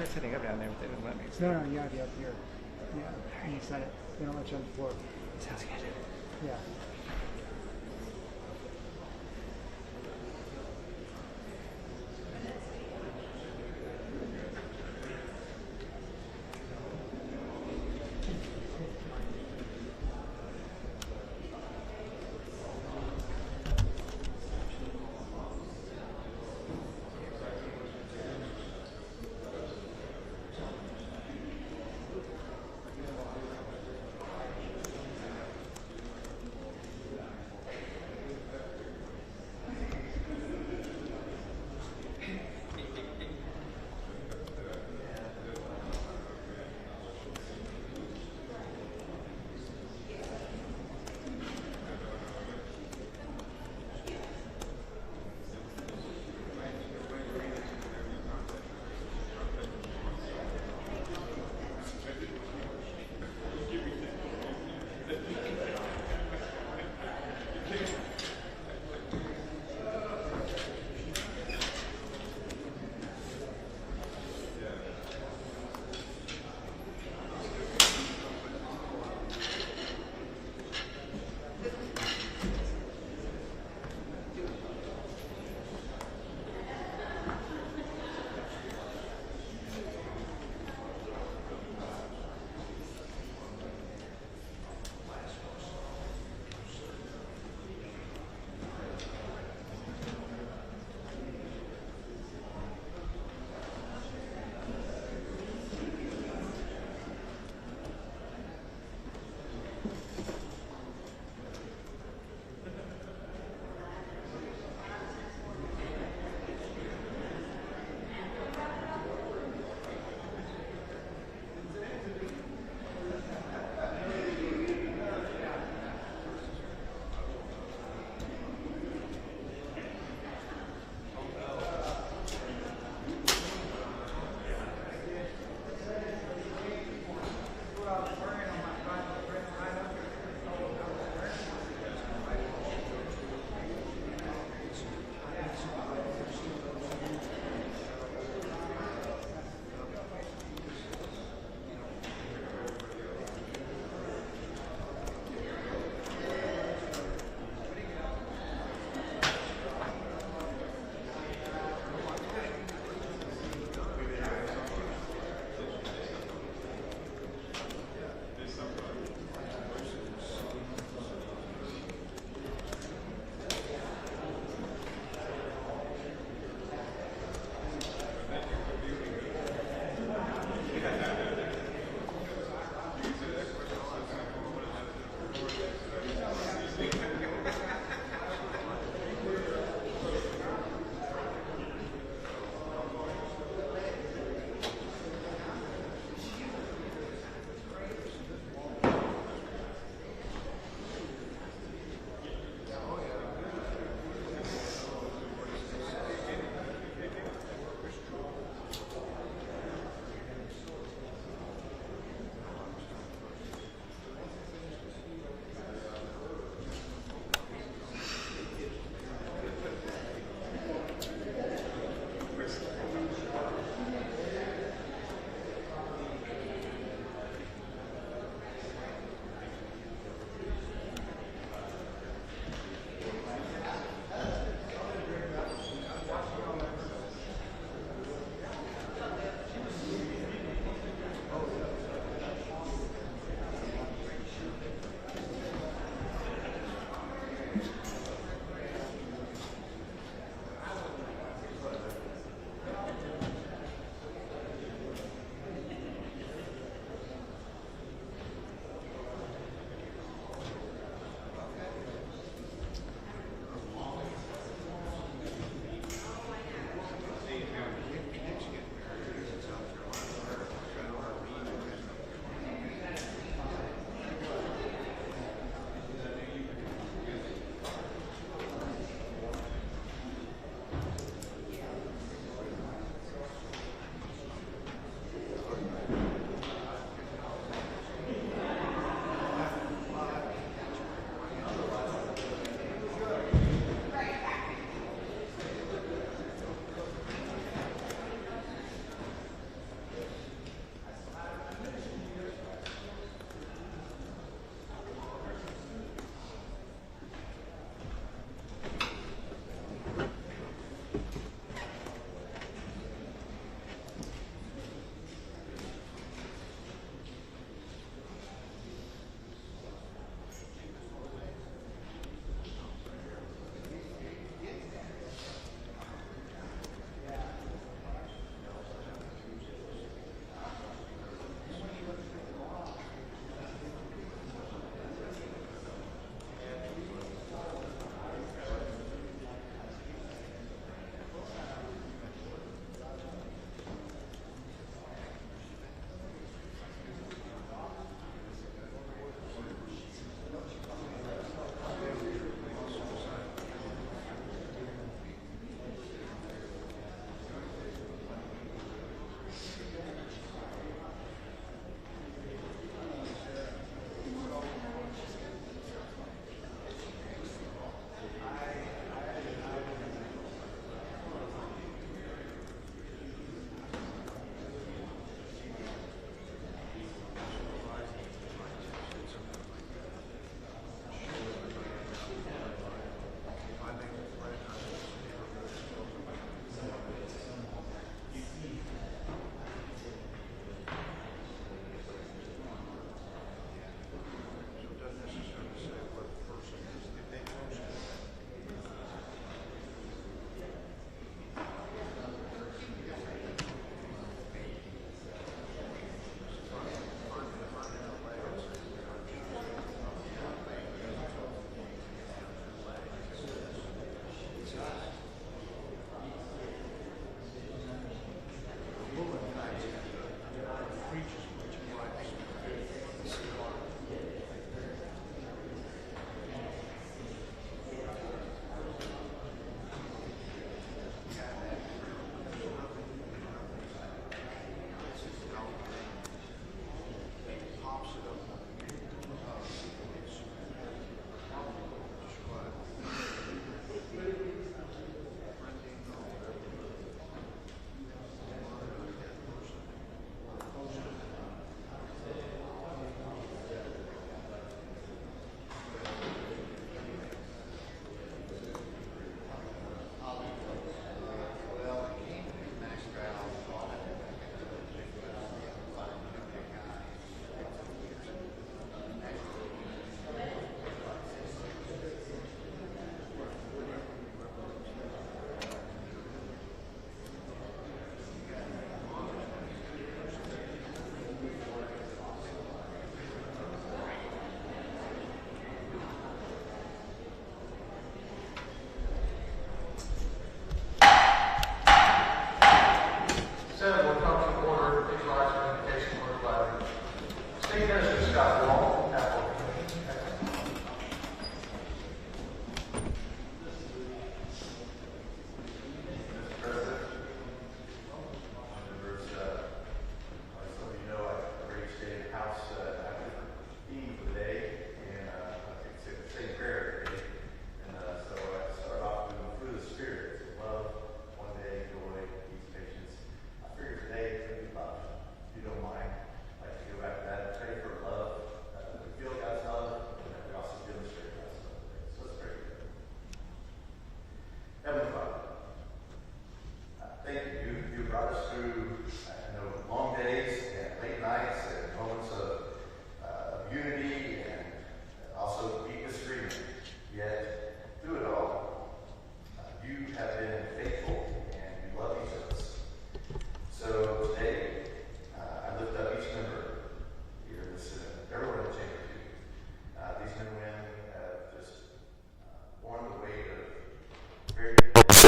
setting up down there, but they didn't let me. No, no, you gotta be up here. Yeah, and you set it. They don't let you on the floor. Sounds good. Yeah.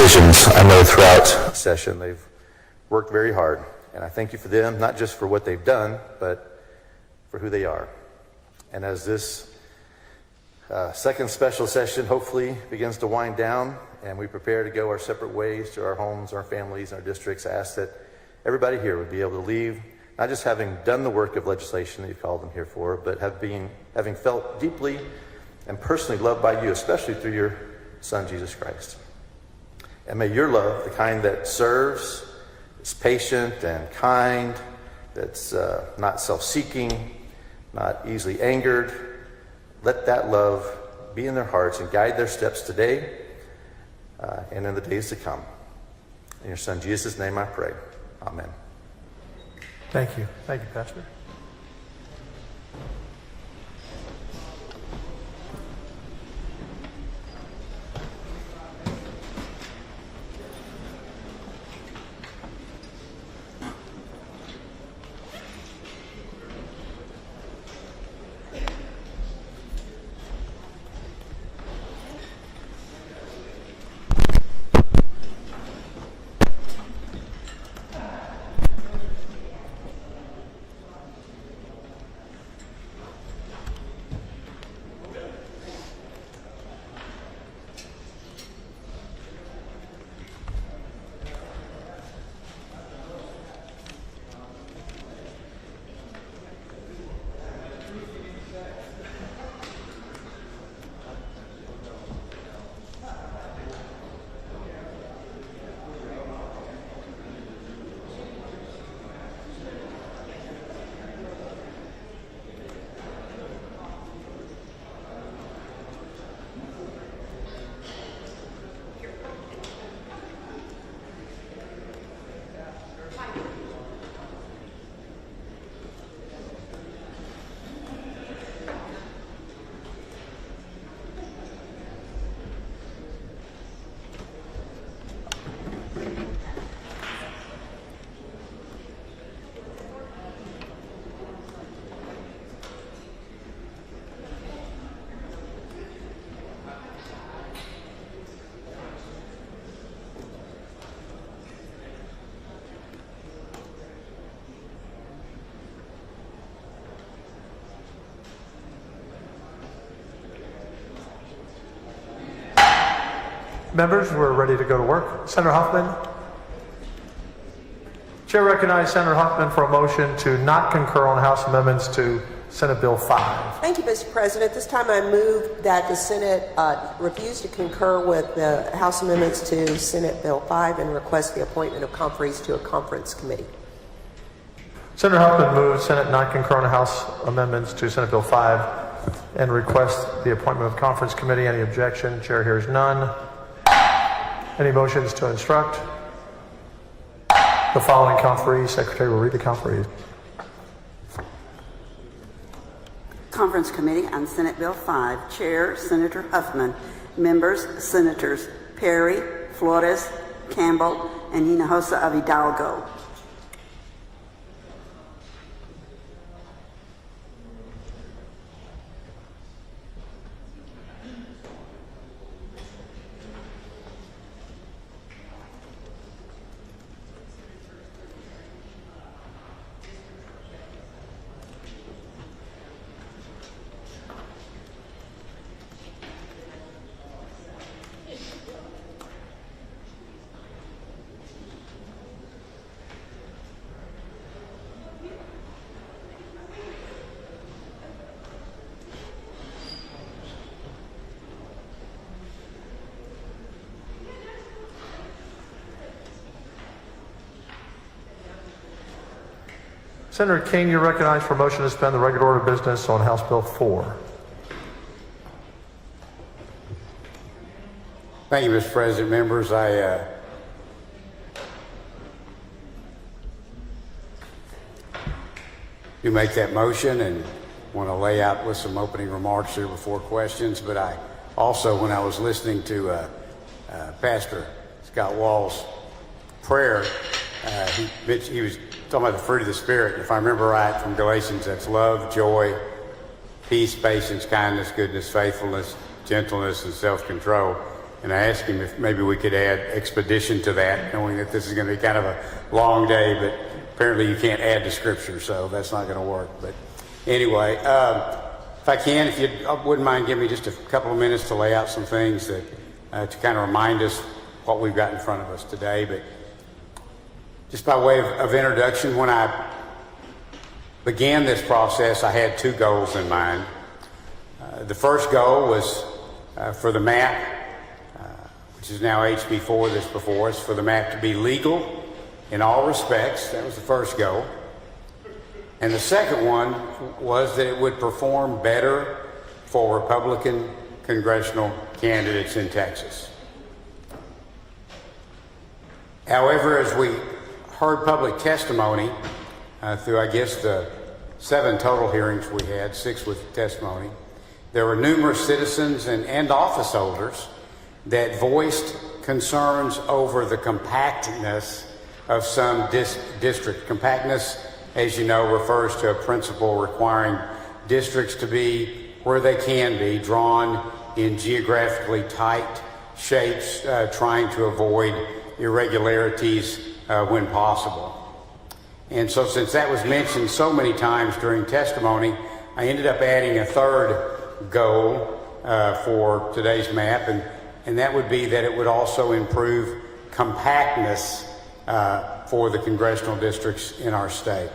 decisions. I know throughout the session they've worked very hard, and I thank you for them, not just for what they've done, but for who they are. And as this second special session hopefully begins to wind down and we prepare to go our separate ways to our homes, our families, and our districts, I ask that everybody here would be able to leave not just having done the work of legislation that you've called them here for, but having felt deeply and personally loved by you, especially through your Son, Jesus Christ. And may your love, the kind that serves, is patient and kind, that's not self-seeking, not easily angered, let that love be in their hearts and guide their steps today and in the days to come. In your Son, Jesus' name I pray. Amen. Thank you. Thank you, Pastor. Members, we're ready to go to work. Senator Huffman. Chair recognizes Senator Huffman for a motion to not concur on House amendments to Senate Bill 5. Thank you, Mr. President. This time I move that the Senate refuse to concur with the House amendments to Senate Bill 5 and request the appointment of conferees to a conference committee. Senator Huffman moves Senate not concur on House amendments to Senate Bill 5 and request the appointment of conference committee. Any objection? Chair hears none. Any motions to instruct? The following conferees. Secretary will read the conferees. Conference Committee on Senate Bill 5. Chair, Senator Huffman. Members, Senators Perry, Flores, Campbell, and Hinojosa of Hidalgo. Senator King, you're recognized for a motion to suspend the regular order of business on House Bill 4. Thank you, Mr. President. Members, I do make that motion and want to lay out with some opening remarks here before questions. But I also, when I was listening to Pastor Scott Wall's prayer, he was talking about the fruit of the Spirit. If I remember right from Galatians, that's love, joy, peace, patience, kindness, goodness, faithfulness, gentleness, and self-control. And I asked him if maybe we could add expedition to that, knowing that this is going to be kind of a long day, but apparently you can't add to Scripture, so that's not going to work. But anyway, if I can, if you wouldn't mind giving me just a couple of minutes to lay out some things that to kind of remind us what we've got in front of us today. But just by way of introduction, when I began this process, I had two goals in mind. The first goal was for the map, which is now HB4 that's before us, for the map to be legal in all respects. That was the first goal. And the second one was that it would perform better for Republican congressional candidates in Texas. However, as we heard public testimony through, I guess, the 7 total hearings we had, 6 with testimony, there were numerous citizens and office holders that voiced concerns over the compactness of some district. Compactness, as you know, refers to a principle requiring districts to be where they can be, drawn in geographically tight shapes, trying to avoid irregularities when possible. And so since that was mentioned so many times during testimony, I ended up adding a third goal for today's map, and that would be that it would also improve compactness for the congressional districts in our state.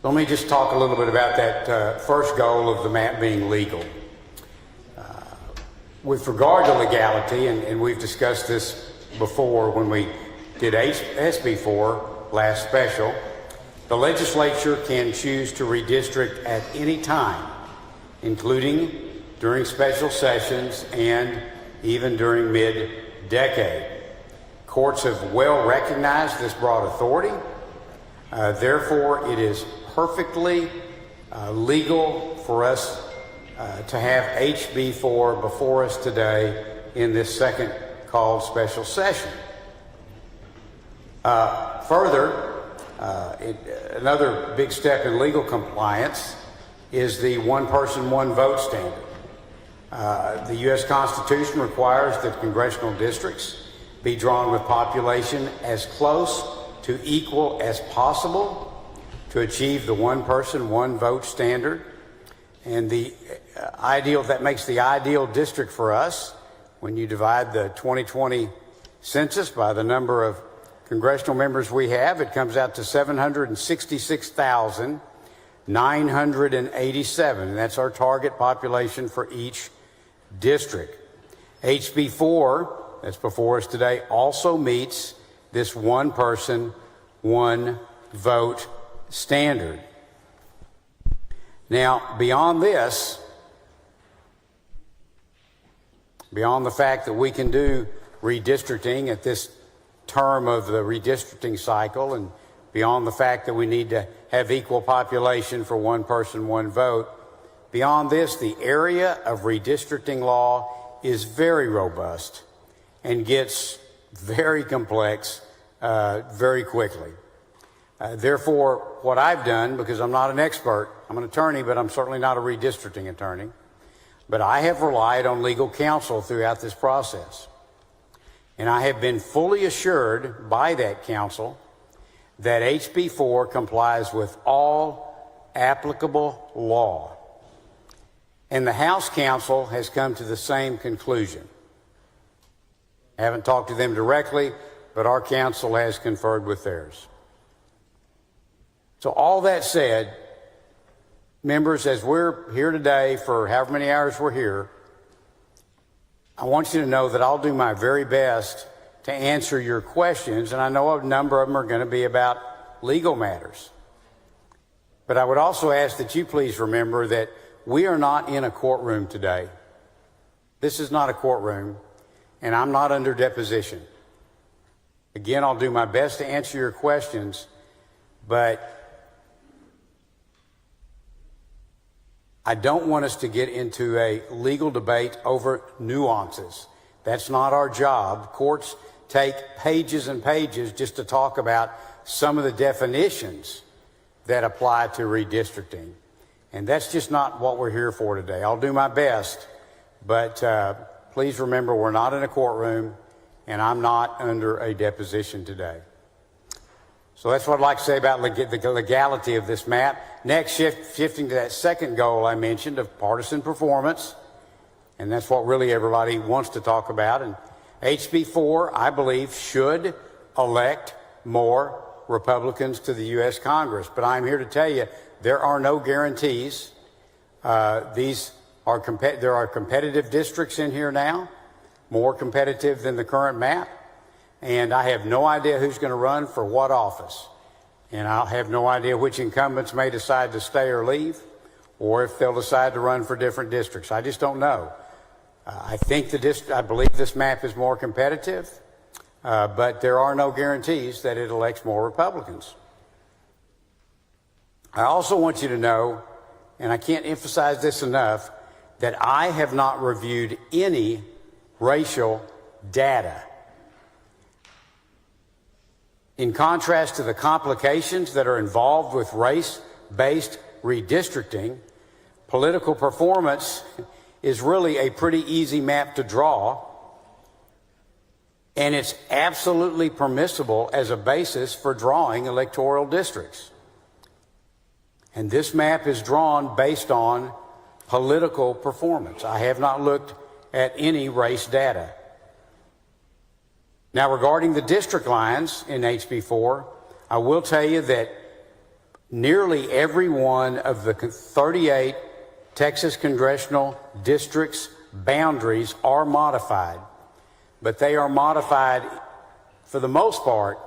Let me just talk a little bit about that first goal of the map being legal. With regard to legality, and we've discussed this before when we did SB4 last special, the legislature can choose to redistrict at any time, including during special sessions and even during mid-decade. Courts have well recognized this broad authority. Therefore, it is perfectly legal for us to have HB4 before us today in this second called special session. Further, another big step in legal compliance is the one person, one vote standard. The U.S. Constitution requires that congressional districts be drawn with population as close to equal as possible to achieve the one person, one vote standard. And that makes the ideal district for us when you divide the 2020 census by the number of congressional members we have. It comes out to 766,987, and that's our target population for each district. HB4, that's before us today, also meets this one person, one vote standard. Now, beyond this, beyond the fact that we can do redistricting at this term of the redistricting cycle, and beyond the fact that we need to have equal population for one person, one vote, beyond this, the area of redistricting law is very robust and gets very complex very quickly. Therefore, what I've done, because I'm not an expert, I'm an attorney, but I'm certainly not a redistricting attorney, but I have relied on legal counsel throughout this process. And I have been fully assured by that counsel that HB4 complies with all applicable law. And the House counsel has come to the same conclusion. I haven't talked to them directly, but our counsel has conferred with theirs. So all that said, members, as we're here today for however many hours we're here, I want you to know that I'll do my very best to answer your questions, and I know a number of them are going to be about legal matters. But I would also ask that you please remember that we are not in a courtroom today. This is not a courtroom, and I'm not under deposition. Again, I'll do my best to answer your questions, but I don't want us to get into a legal debate over nuances. That's not our job. Courts take pages and pages just to talk about some of the definitions that apply to redistricting. And that's just not what we're here for today. I'll do my best, but please remember we're not in a courtroom, and I'm not under a deposition today. So that's what I'd like to say about the legality of this map. Next, shifting to that second goal I mentioned of partisan performance, and that's what really everybody wants to talk about. And HB 4, I believe, should elect more Republicans to the U.S. Congress. But I'm here to tell you there are no guarantees. There are competitive districts in here now, more competitive than the current map. And I have no idea who's going to run for what office. And I have no idea which incumbents may decide to stay or leave, or if they'll decide to run for different districts. I just don't know. I believe this map is more competitive, but there are no guarantees that it elects more Republicans. I also want you to know, and I can't emphasize this enough, that I have not reviewed any racial data. In contrast to the complications that are involved with race-based redistricting, political performance is really a pretty easy map to draw, and it's absolutely permissible as a basis for drawing electoral districts. And this map is drawn based on political performance. I have not looked at any race data. Now, regarding the district lines in HB 4, I will tell you that nearly every one of the 38 Texas congressional districts' boundaries are modified, but they are modified, for the most part,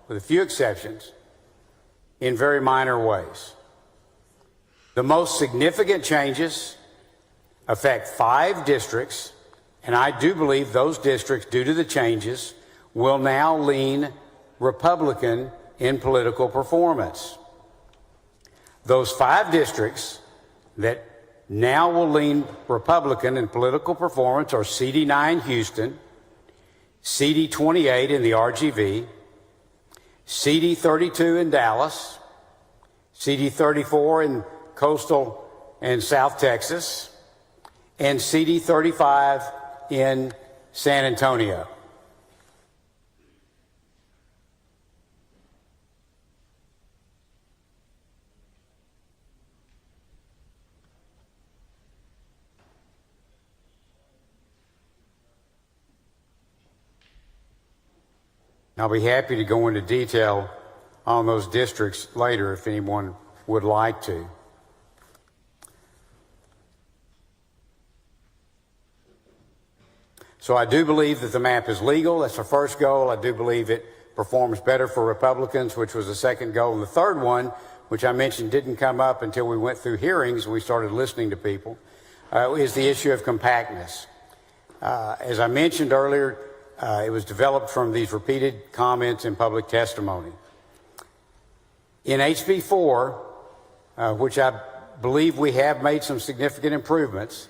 with a few exceptions, in very minor ways. The most significant changes affect 5 districts, and I do believe those districts, due to the changes, will now lean Republican in political performance. Those 5 districts that now will lean Republican in political performance are CD9 Houston, CD28 in the RGV, CD32 in Dallas, CD34 in Coastal and South Texas, and CD35 in San Antonio. I'll be happy to go into detail on those districts later if anyone would like to. So I do believe that the map is legal. That's the first goal. I do believe it performs better for Republicans, which was the second goal. And the third one, which I mentioned didn't come up until we went through hearings and we started listening to people, is the issue of compactness. As I mentioned earlier, it was developed from these repeated comments in public testimony. In HB 4, which I believe we have made some significant improvements,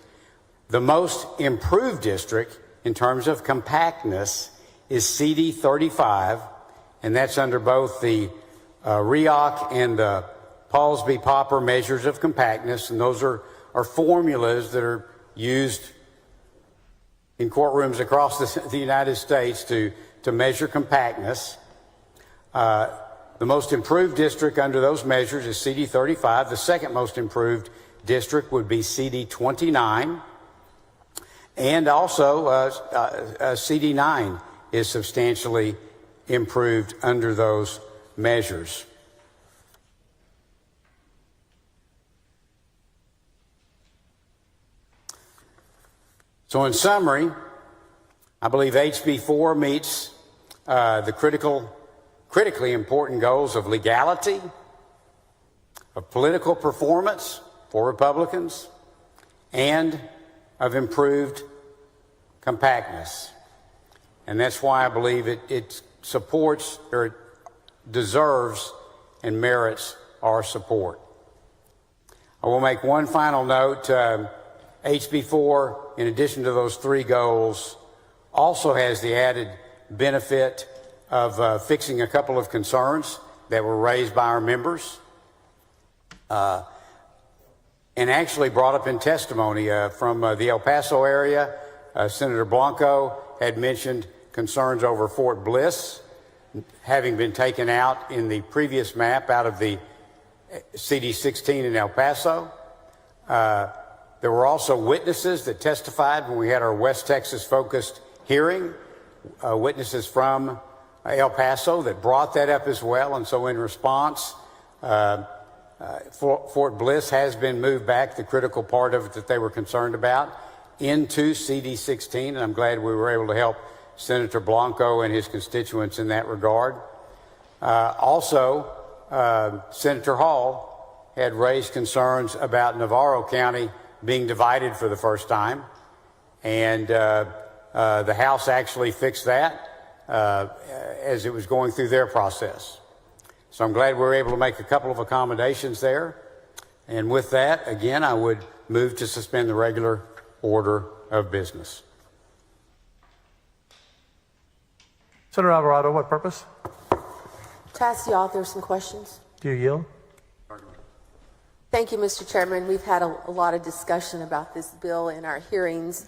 the most improved district in terms of compactness is CD 35, and that's under both the REOC and the Paulsby-Popper measures of compactness, and those are formulas that are used in courtrooms across the United States to measure compactness. The most improved district under those measures is CD 35. The second most improved district would be CD 29. And also CD 9 is substantially improved under those measures. So in summary, I believe HB 4 meets the critically important goals of legality, of political performance for Republicans, and of improved compactness. And that's why I believe it supports or it deserves and merits our support. I will make one final note. HB 4, in addition to those 3 goals, also has the added benefit of fixing a couple of concerns that were raised by our members and actually brought up in testimony from the El Paso area. Senator Blanco had mentioned concerns over Fort Bliss having been taken out in the previous map out of the CD16 in El Paso. There were also witnesses that testified when we had our West Texas focused hearing, witnesses from El Paso that brought that up as well. And so in response, Fort Bliss has been moved back, the critical part of it that they were concerned about, into CD16. And I'm glad we were able to help Senator Blanco and his constituents in that regard. Also, Senator Hall had raised concerns about Navarro County being divided for the first time. And the House actually fixed that as it was going through their process. So I'm glad we were able to make a couple of accommodations there. And with that, again, I would move to suspend the regular order of business. Senator Alvarado, what purpose? To ask the author some questions. Do you yield? Thank you, Mr. Chairman. We've had a lot of discussion about this bill in our hearings.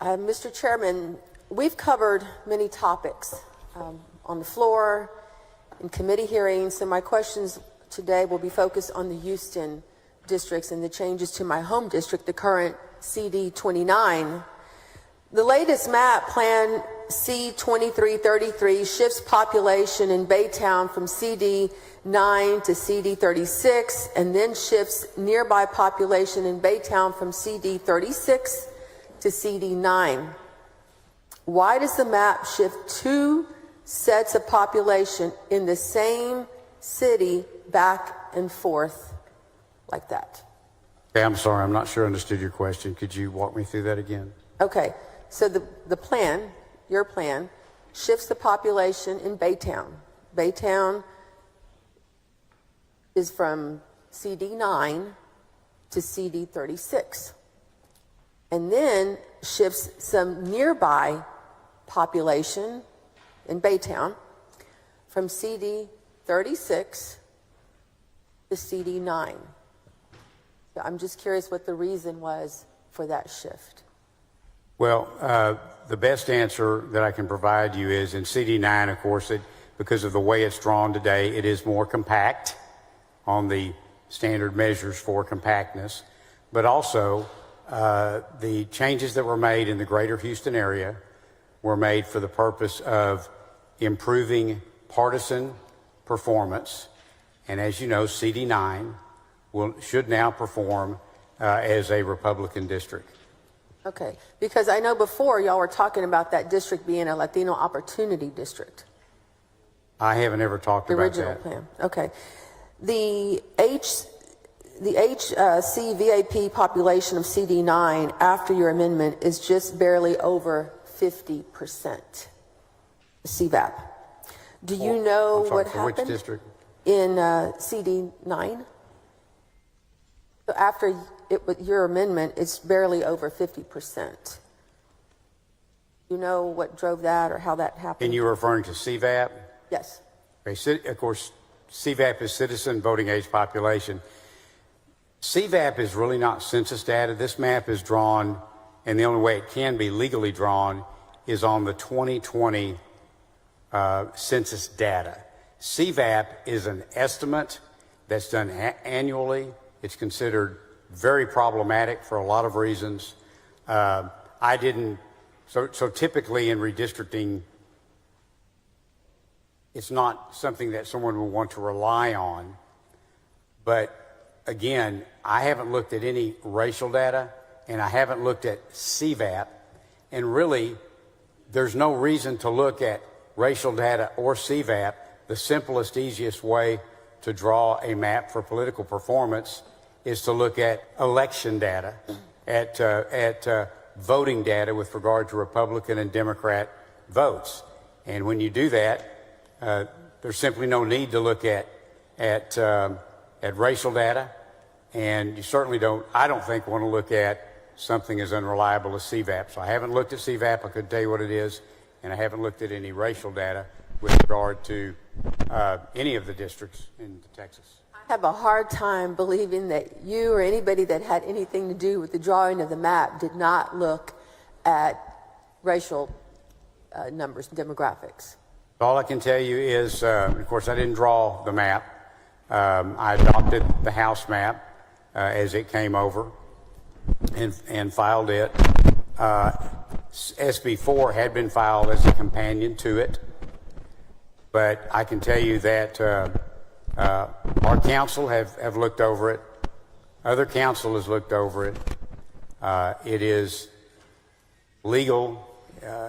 Mr. Chairman, we've covered many topics on the floor, in committee hearings, so my questions today will be focused on the Houston districts and the changes to my home district, the current CD29. The latest map, Plan C2333, shifts population in Baytown from CD9 to CD36 and then shifts nearby population in Baytown from CD36 to CD9. Why does the map shift two sets of population in the same city back and forth like that? Okay, I'm sorry, I'm not sure I understood your question. Could you walk me through that again? Okay, so the plan, your plan, shifts the population in Baytown. Baytown is from CD9 to CD36. And then shifts some nearby population in Baytown from CD36 to CD9. So I'm just curious what the reason was for that shift. Well, the best answer that I can provide you is in CD9, of course, because of the way it's drawn today, it is more compact on the standard measures for compactness, but also the changes that were made in the greater Houston area were made for the purpose of improving partisan performance. And as you know, CD9 should now perform as a Republican district. Okay, because I know before y'all were talking about that district being a Latino opportunity district. I haven't ever talked about that. The original plan, okay. The HCVAP population of CD9 after your amendment is just barely over 50% CVAP. Do you know what happened? For which district? In CD9? So after your amendment, it's barely over 50%. You know what drove that or how that happened? And you're referring to CVAP? Yes. Okay, of course, CVAP is citizen voting age population. CVAP is really not census data. This map is drawn, and the only way it can be legally drawn is on the 2020 census data. CVAP is an estimate that's done annually. It's considered very problematic for a lot of reasons. So typically in redistricting, it's not something that someone will want to rely on. But again, I haven't looked at any racial data, and I haven't looked at CVAP, and really, there's no reason to look at racial data or CVAP. The simplest, easiest way to draw a map for political performance is to look at election data, at voting data with regard to Republican and Democrat votes. And when you do that, there's simply no need to look at racial data, and you certainly I don't think, want to look at something as unreliable as CVAP. So I haven't looked at CVAP. I couldn't tell you what it is, and I haven't looked at any racial data with regard to any of the districts in Texas. I have a hard time believing that you or anybody that had anything to do with the drawing of the map did not look at racial numbers, demographics. All I can tell you is, of course, I didn't draw the map. I adopted the House map as it came over and filed it. SB4 had been filed as a companion to it, but I can tell you that our council have looked over it. Other council has looked over it. It is legal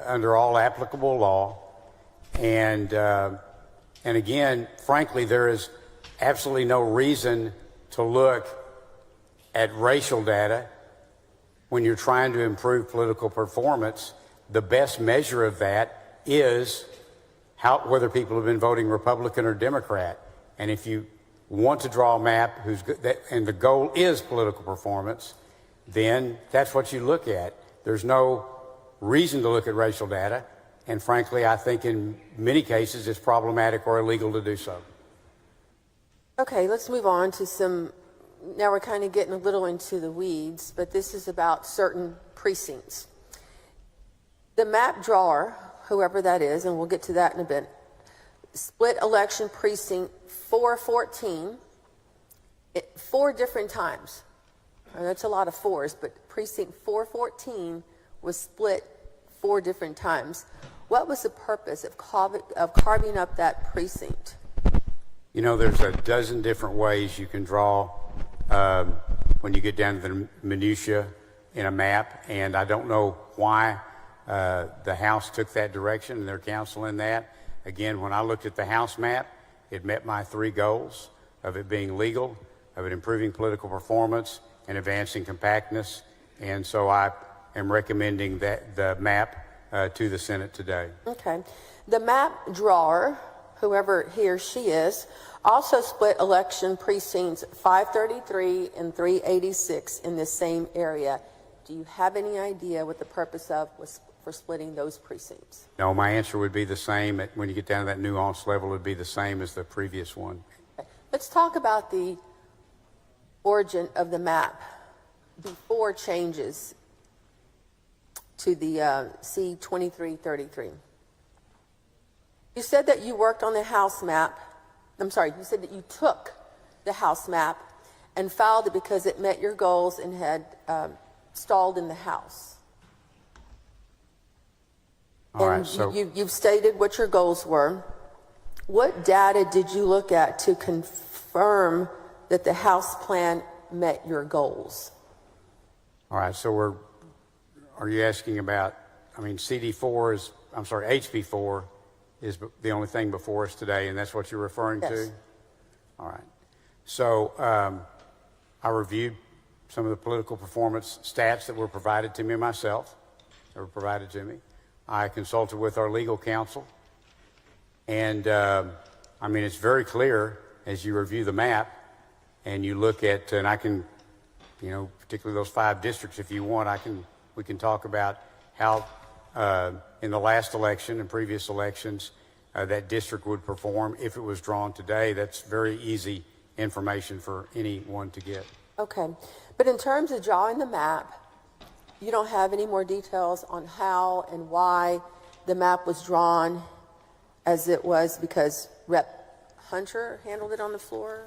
under all applicable law, and again, frankly, there is absolutely no reason to look at racial data when you're trying to improve political performance. The best measure of that is whether people have been voting Republican or Democrat. And if you want to draw a map and the goal is political performance, then that's what you look at. There's no reason to look at racial data, and frankly, I think in many cases it's problematic or illegal to do so. Okay, let's move on to some. Now we're kind of getting a little into the weeds, but this is about certain precincts. The map drawer, whoever that is, and we'll get to that in a bit, split election precinct 414 4 different times. Now, that's a lot of fours, but precinct 414 was split 4 different times. What was the purpose of carving up that precinct? You know, there's a dozen different ways you can draw when you get down to the minutia in a map, and I don't know why the House took that direction and their counsel in that. Again, when I looked at the House map, it met my 3 goals of it being legal, of it improving political performance, and advancing compactness, and so I am recommending that the map to the Senate today. Okay. The map drawer, whoever he or she is, also split election precincts 533 and 386 in the same area. Do you have any idea what the purpose was for splitting those precincts? No, my answer would be the same. When you get down to that nuance level, it would be the same as the previous one. Okay. Let's talk about the origin of the map before changes to the C2333. You said that you worked on the House map. I'm sorry, you said that you took the House map and filed it because it met your goals and had stalled in the House. All right, so you've stated what your goals were. What data did you look at to confirm that the House plan met your goals? all right, so are you asking about, I mean, HB4 is the only thing before us today, and that's what you're referring Yes. to? All right. So I reviewed some of the political performance stats that were provided to me myself, I consulted with our legal counsel, and I mean, it's very clear as you review the map and you look at, and I can, you know, particularly those 5 districts, if you want, we can talk about how in the last election and previous elections that district would perform if it was drawn today. That's very easy information for anyone to get. Okay, but in terms of drawing the map, you don't have any more details on how and why the map was drawn as it was because Rep. Hunter handled it on the floor?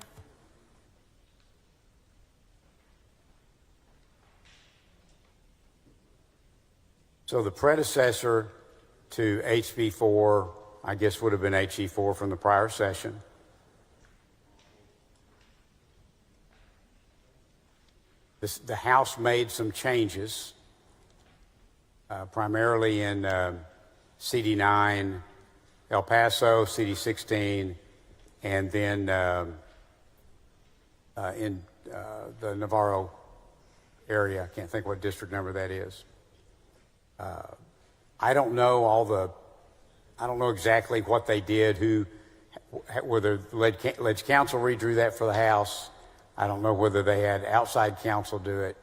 So the predecessor to HB4, I guess, would have been HE4 from the prior session. The House made some changes, primarily in CD9, El Paso, CD16, and then in the Navarro area. I can't think what district number that is. I don't know exactly what they did, whether Ledge Council redrew that for the House. I don't know whether they had outside counsel do it.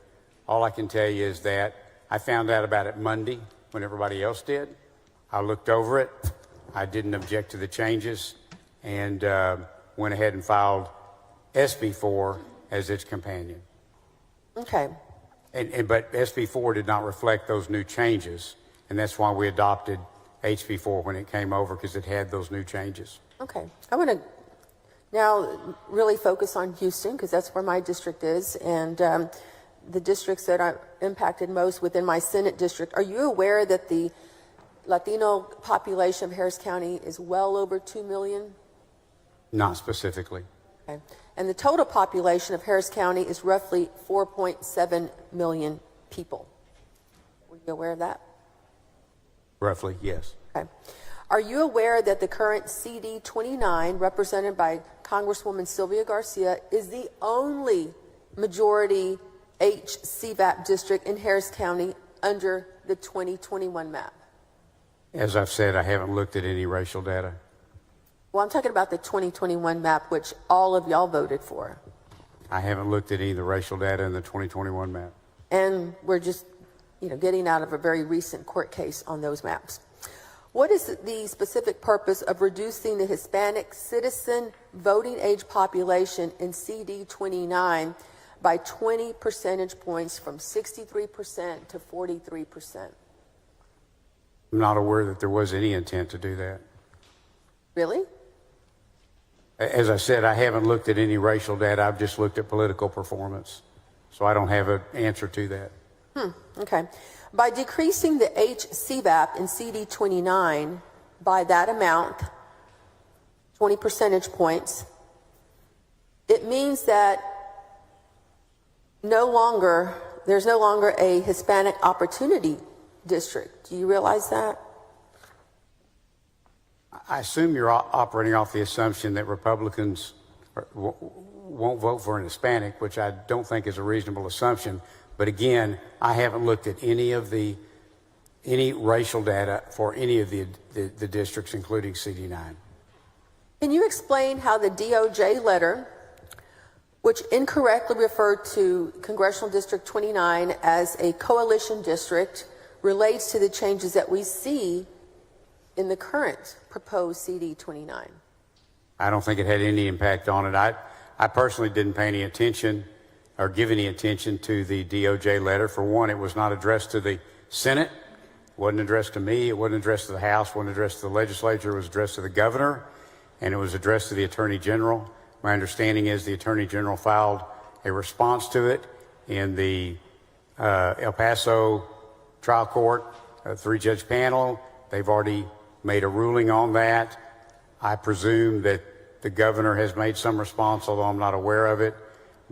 All I can tell you is that I found out about it Monday when everybody else did. I looked over it. I didn't object to the changes and went ahead and filed SB4 as its companion. Okay. But SB4 did not reflect those new changes. and that's why we adopted HB4 when it came over, because it had those new changes. Okay. I want to now really focus on Houston, because that's where my district is, and the districts that are impacted most within my Senate district. Are you aware that the Latino population of Harris County is well over 2 million? Not specifically. Okay. And the total population of Harris County is roughly 4.7 million people. Were you aware of that? Roughly, yes. Okay. Are you aware that the current CD 29, represented by Congresswoman Sylvia Garcia, is the only majority HCVAP district in Harris County under the 2021 map? As I've said, I haven't looked at any racial data. Well, I'm talking about the 2021 map, which all of y'all voted for. I haven't looked at any of the racial data in the 2021 map. And we're just, getting out of a very recent court case on those maps. What is the specific purpose of reducing the Hispanic citizen voting age population in CD 29 by 20 percentage points from 63% to 43%? I'm not aware that there was any intent to do that. Really? As I said, I haven't looked at any racial data. I've just looked at political performance. So I don't have an answer to that. Okay. By decreasing the HCVAP in CD 29 by that amount, 20 percentage points, it means that there's no longer a Hispanic opportunity district. Do you realize that? I assume you're operating off the assumption that Republicans won't vote for an Hispanic, which I don't think is a reasonable assumption. But again, I haven't looked at any racial data for any of the districts, including CD9. Can you explain how the DOJ letter, which incorrectly referred to Congressional District 29 as a coalition district, relates to the changes that we see in the current proposed CD 29? I don't think it had any impact on it. I personally didn't pay any attention or give any attention to the DOJ letter. For one, it was not addressed to the Senate. It wasn't addressed to me. It wasn't addressed to the House. It wasn't addressed to the legislature. It was addressed to the governor, and it was addressed to the Attorney General. My understanding is the Attorney General filed a response to it in the El Paso trial court, a 3-judge panel. They've already made a ruling on that. I presume that the governor has made some response, although I'm not aware of it.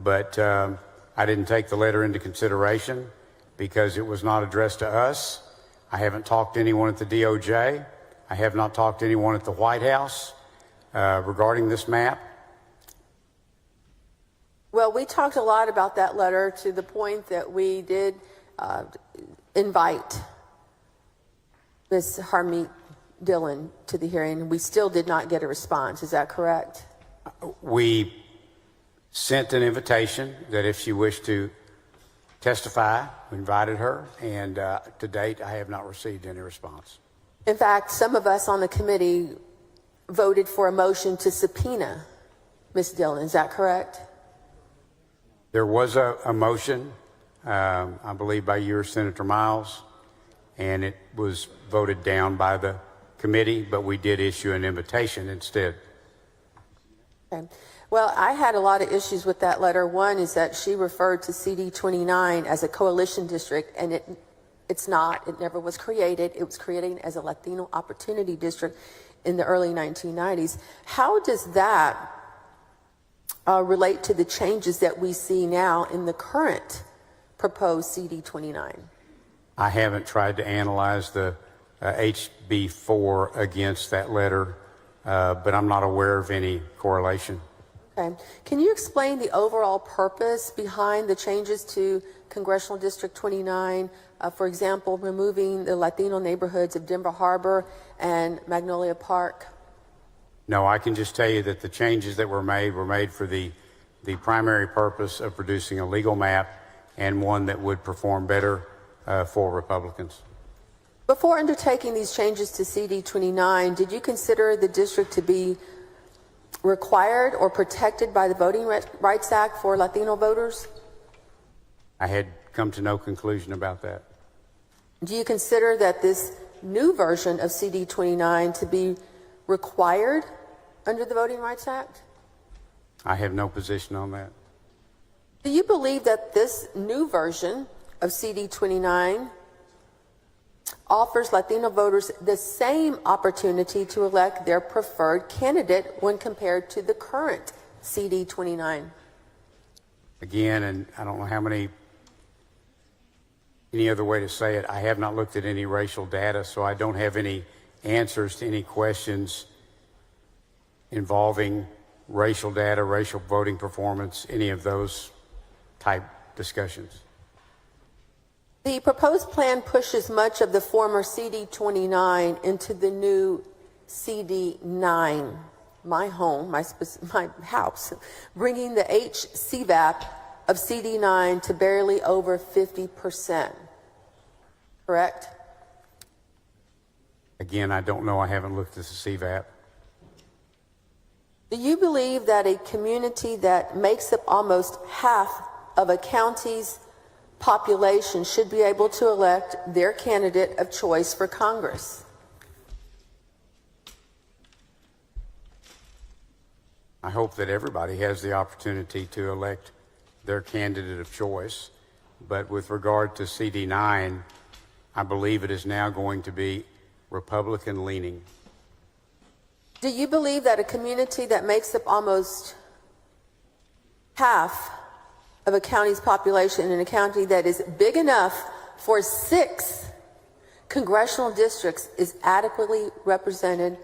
But I didn't take the letter into consideration because it was not addressed to us. I haven't talked to anyone at the DOJ. I have not talked to anyone at the White House regarding this map. Well, we talked a lot about that letter to the point that we did invite Ms. Harmeet Dillon to the hearing. We still did not get a response. Is that correct? We sent an invitation that if she wished to testify, we invited her, and to date, I have not received any response. In fact, some of us on the committee voted for a motion to subpoena Ms. Dillon. Is that correct? There was a motion, I believe by you or Senator Miles, and it was voted down by the committee, but we did issue an invitation instead. Okay. Well, I had a lot of issues with that letter. One is that she referred to CD 29 as a coalition district, and it's not. It never was created. It was created as a Latino opportunity district in the early 1990s. How does that relate to the changes that we see now in the current proposed CD 29? I haven't tried to analyze the HB4 against that letter, but I'm not aware of any correlation. Okay. Can you explain the overall purpose behind the changes to Congressional District 29? For example, removing the Latino neighborhoods of Denver Harbor and Magnolia Park? No, I can just tell you that the changes that were made for the primary purpose of producing a legal map and one that would perform better for Republicans. Before undertaking these changes to CD 29, did you consider the district to be required or protected by the Voting Rights Act for Latino voters? I had come to no conclusion about that. Do you consider that this new version of CD 29 to be required under the Voting Rights Act? I have no position on that. Do you believe that this new version of CD 29 offers Latino voters the same opportunity to elect their preferred candidate when compared to the current CD 29? Again, and I don't know any other way to say it, I have not looked at any racial data, so I don't have any answers to any questions involving racial data, racial voting performance, any of those type discussions. The proposed plan pushes much of the former CD 29 into the new CD 9, my home, my house, bringing the HCVAP of CD 9 to barely over 50%. Correct? Again, I don't know. I haven't looked at the CVAP. Do you believe that a community that makes up almost half of a county's population should be able to elect their candidate of choice for Congress? I hope that everybody has the opportunity to elect their candidate of choice. But with regard to CD9, I believe it is now going to be Republican leaning. Do you believe that a community that makes up almost half of a county's population in a county that is big enough for 6 congressional districts is adequately represented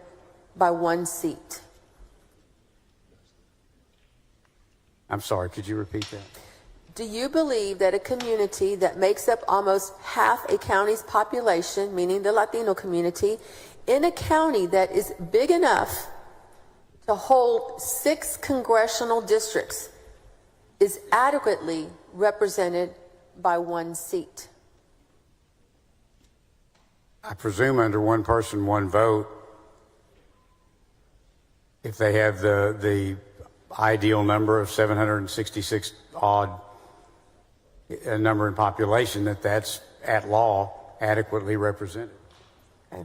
by 1 seat? I'm sorry, could you repeat that? Do you believe that a community that makes up almost half a county's population, meaning the Latino community, in a county that is big enough to hold 6 congressional districts is adequately represented by 1 seat? I presume under one person, one vote, if they have the ideal number of 766 odd number in population, that's at law adequately represented. Okay.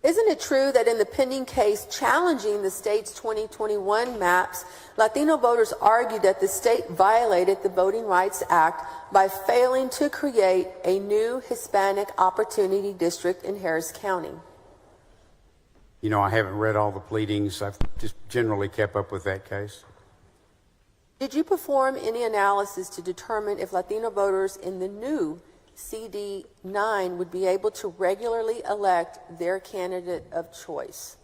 Isn't it true that in the pending case challenging the state's 2021 maps, Latino voters argued that the state violated the Voting Rights Act by failing to create a new Hispanic Opportunity District in Harris County? You know, I haven't read all the pleadings. I've just generally kept up with that case. Did you perform any analysis to determine if Latino voters in the new CD9 would be able to regularly elect their candidate of choice?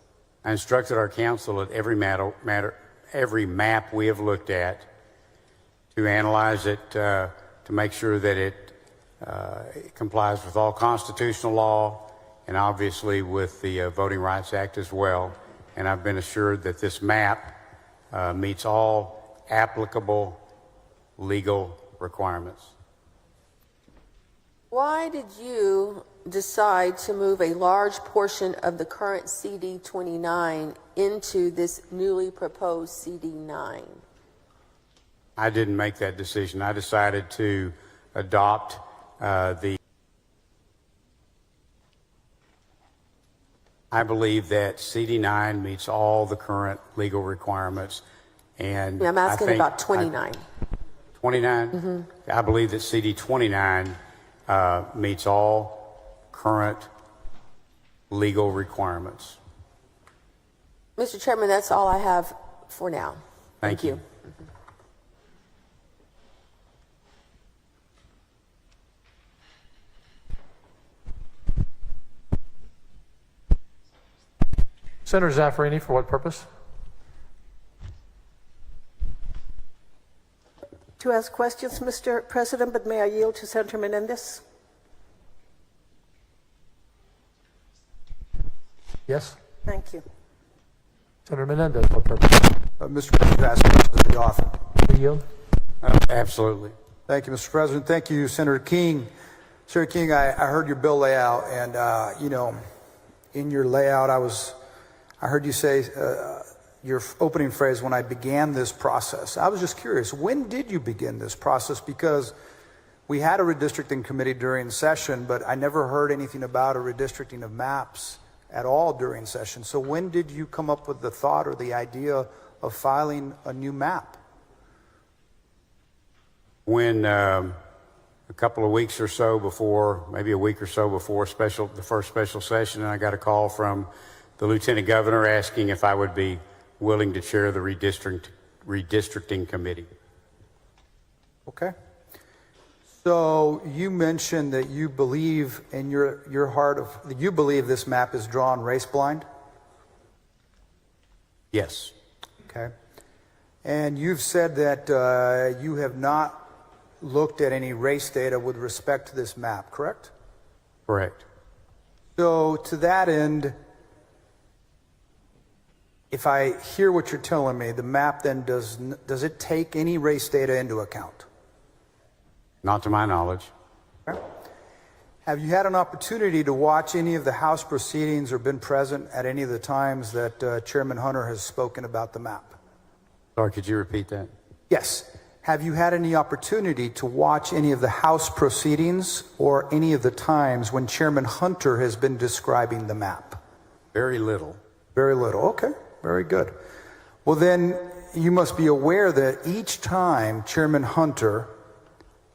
I instructed our council at every map we have looked at to analyze it to make sure that it complies with all constitutional law and obviously with the Voting Rights Act as well. And I've been assured that this map meets all applicable legal requirements. Why did you decide to move a large portion of the current CD29 into this newly proposed CD9? I didn't make that decision. I decided to adopt I believe that CD9 meets all the current legal requirements. And I'm asking about 29. 29? Mm-hmm. I believe that CD29 meets all current legal requirements. Mr. Chairman, that's all I have for now. Thank you. Mm-hmm. Senator Zaffarini, for what purpose? To ask questions, Mr. President, but may I yield to Senator Menendez? Yes. Thank you. Senator Menendez, what purpose? Mr. President, ask questions of the author. Do you yield? Absolutely. Thank you, Mr. President. Thank you, Senator King. Senator King, I heard your bill layout, and in your layout, I heard you say your opening phrase, when I began this process. I was just curious, when did you begin this process? Because we had a redistricting committee during session, but I never heard anything about a redistricting of maps at all during session. So when did you come up with the thought or the idea of filing a new map? When a couple of weeks or so before, maybe a week or so before the first special session, I got a call from the Lieutenant Governor asking if I would be willing to chair the redistricting committee. Okay. So you mentioned that you believe in your heart that you believe this map is drawn race blind? Yes. Okay. And you've said that you have not looked at any race data with respect to this map, correct? Correct. So to that end, if I hear what you're telling me, the map then does it take any race data into account? Not to my knowledge. Okay. Have you had an opportunity to watch any of the House proceedings or been present at any of the times that Chairman Hunter has spoken about the map? Sorry, could you repeat that? Yes. Have you had any opportunity to watch any of the House proceedings or any of the times when Chairman Hunter has been describing the map? Very little. Very little. Okay. Very good. Well, then you must be aware that each time Chairman Hunter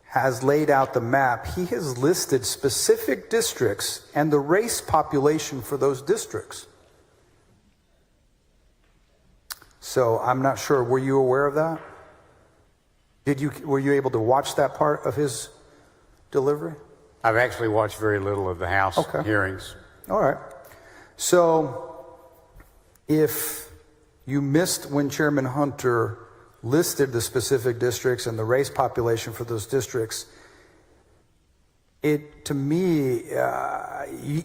has laid out the map, he has listed specific districts and the race population for those districts. So I'm not sure, were you aware of that? Were you able to watch that part of his delivery? I've actually watched very little of the House hearings. All right. So if you missed when Chairman Hunter listed the specific districts and the race population for those districts, to me,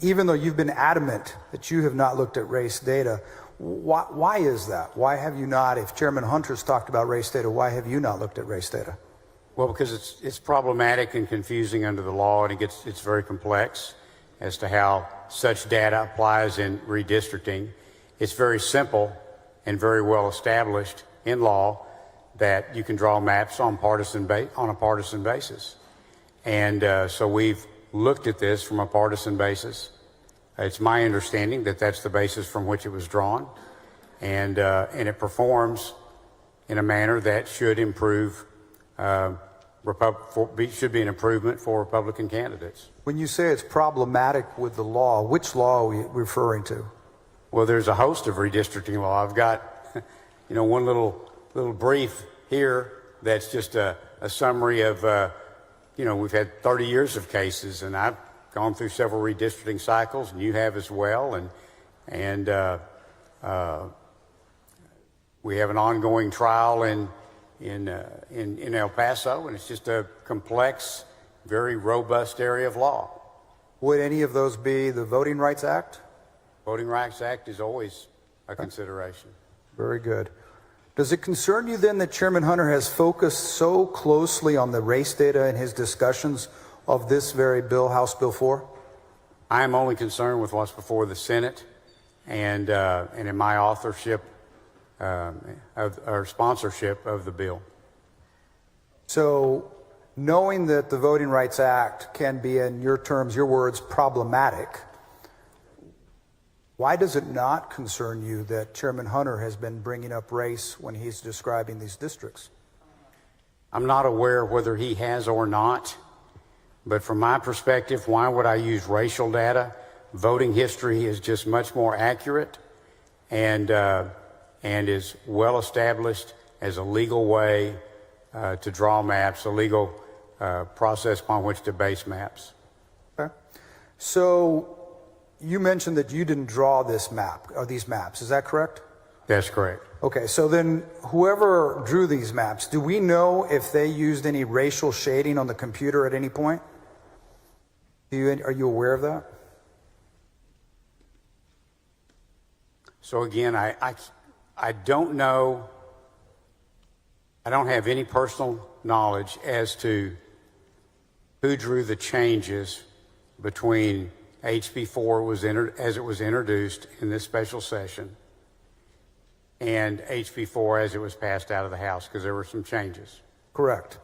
even though you've been adamant that you have not looked at race data, why is that? Why have you not? If Chairman Hunter's talked about race data, why have you not looked at race data? Well, because it's problematic and confusing under the law, and it's very complex as to how such data applies in redistricting. It's very simple and very well established in law that you can draw maps on a partisan basis. And so we've looked at this from a partisan basis. It's my understanding that that's the basis from which it was drawn, and it performs in a manner that should improve, should be an improvement for Republican candidates. When you say it's problematic with the law, which law are we referring to? Well, there's a host of redistricting law. I've got, one little brief here that's just a summary of, we've had 30 years of cases, and I've gone through several redistricting cycles, and you have as well, and we have an ongoing trial in El Paso, and it's just a complex, very robust area of law. Would any of those be the Voting Rights Act? Voting Rights Act is always a consideration. Very good. Does it concern you then that Chairman Hunter has focused so closely on the race data in his discussions of this very bill, House Bill 4? I am only concerned with what's before the Senate and in my authorship or sponsorship of the bill. So, knowing that the Voting Rights Act can be, in your terms, your words, problematic, why does it not concern you that Chairman Hunter has been bringing up race when he's describing these districts? I'm not aware whether he has or not, but from my perspective, why would I use racial data? Voting history is just much more accurate and is well established as a legal way to draw maps, a legal process upon which to base maps. Okay. So you mentioned that you didn't draw this map or these maps. Is that correct? That's correct. Okay. So then whoever drew these maps, do we know if they used any racial shading on the computer at any point? Are you aware of that? So again, I don't know. I don't have any personal knowledge as to who drew the changes between HB 4 as it was introduced in this special session and HB 4 as it was passed out of the House, because there were some changes. Correct.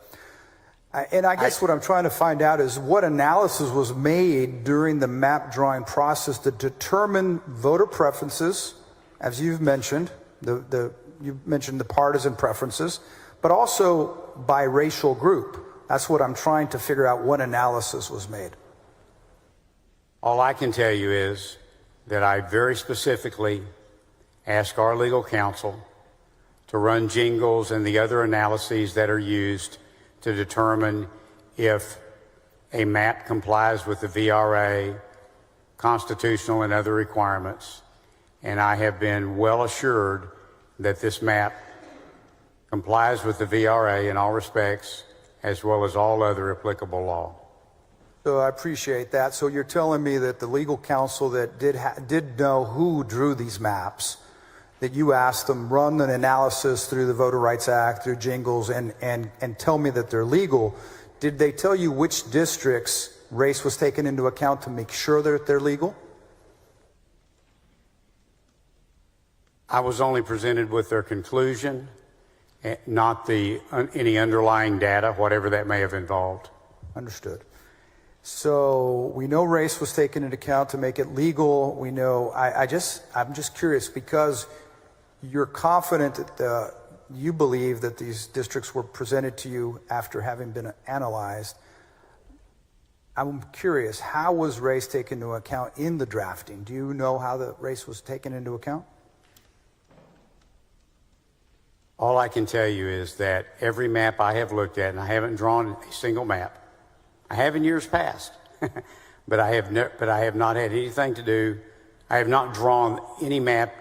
And I guess what I'm trying to find out is what analysis was made during the map drawing process to determine voter preferences, as you've mentioned, you mentioned the partisan preferences, but also by racial group. That's what I'm trying to figure out, what analysis was made. All I can tell you is that I very specifically asked our legal counsel to run jingles and the other analyses that are used to determine if a map complies with the VRA, constitutional and other requirements. And I have been well assured that this map complies with the VRA in all respects, as well as all other applicable law. So I appreciate that. So you're telling me that the legal counsel that did know who drew these maps, that you asked them run an analysis through the Voter Rights Act, through jingles, and tell me that they're legal. Did they tell you which districts race was taken into account to make sure that they're legal? I was only presented with their conclusion, not any underlying data, whatever that may have involved. Understood. So we know race was taken into account to make it legal. We know, I'm just curious, because you're confident that you believe that these districts were presented to you after having been analyzed. I'm curious, how was race taken into account in the drafting? Do you know how the race was taken into account? All I can tell you is that every map I have looked at, and I haven't drawn a single map, I have in years past, but I have not had anything to do. I have not drawn any map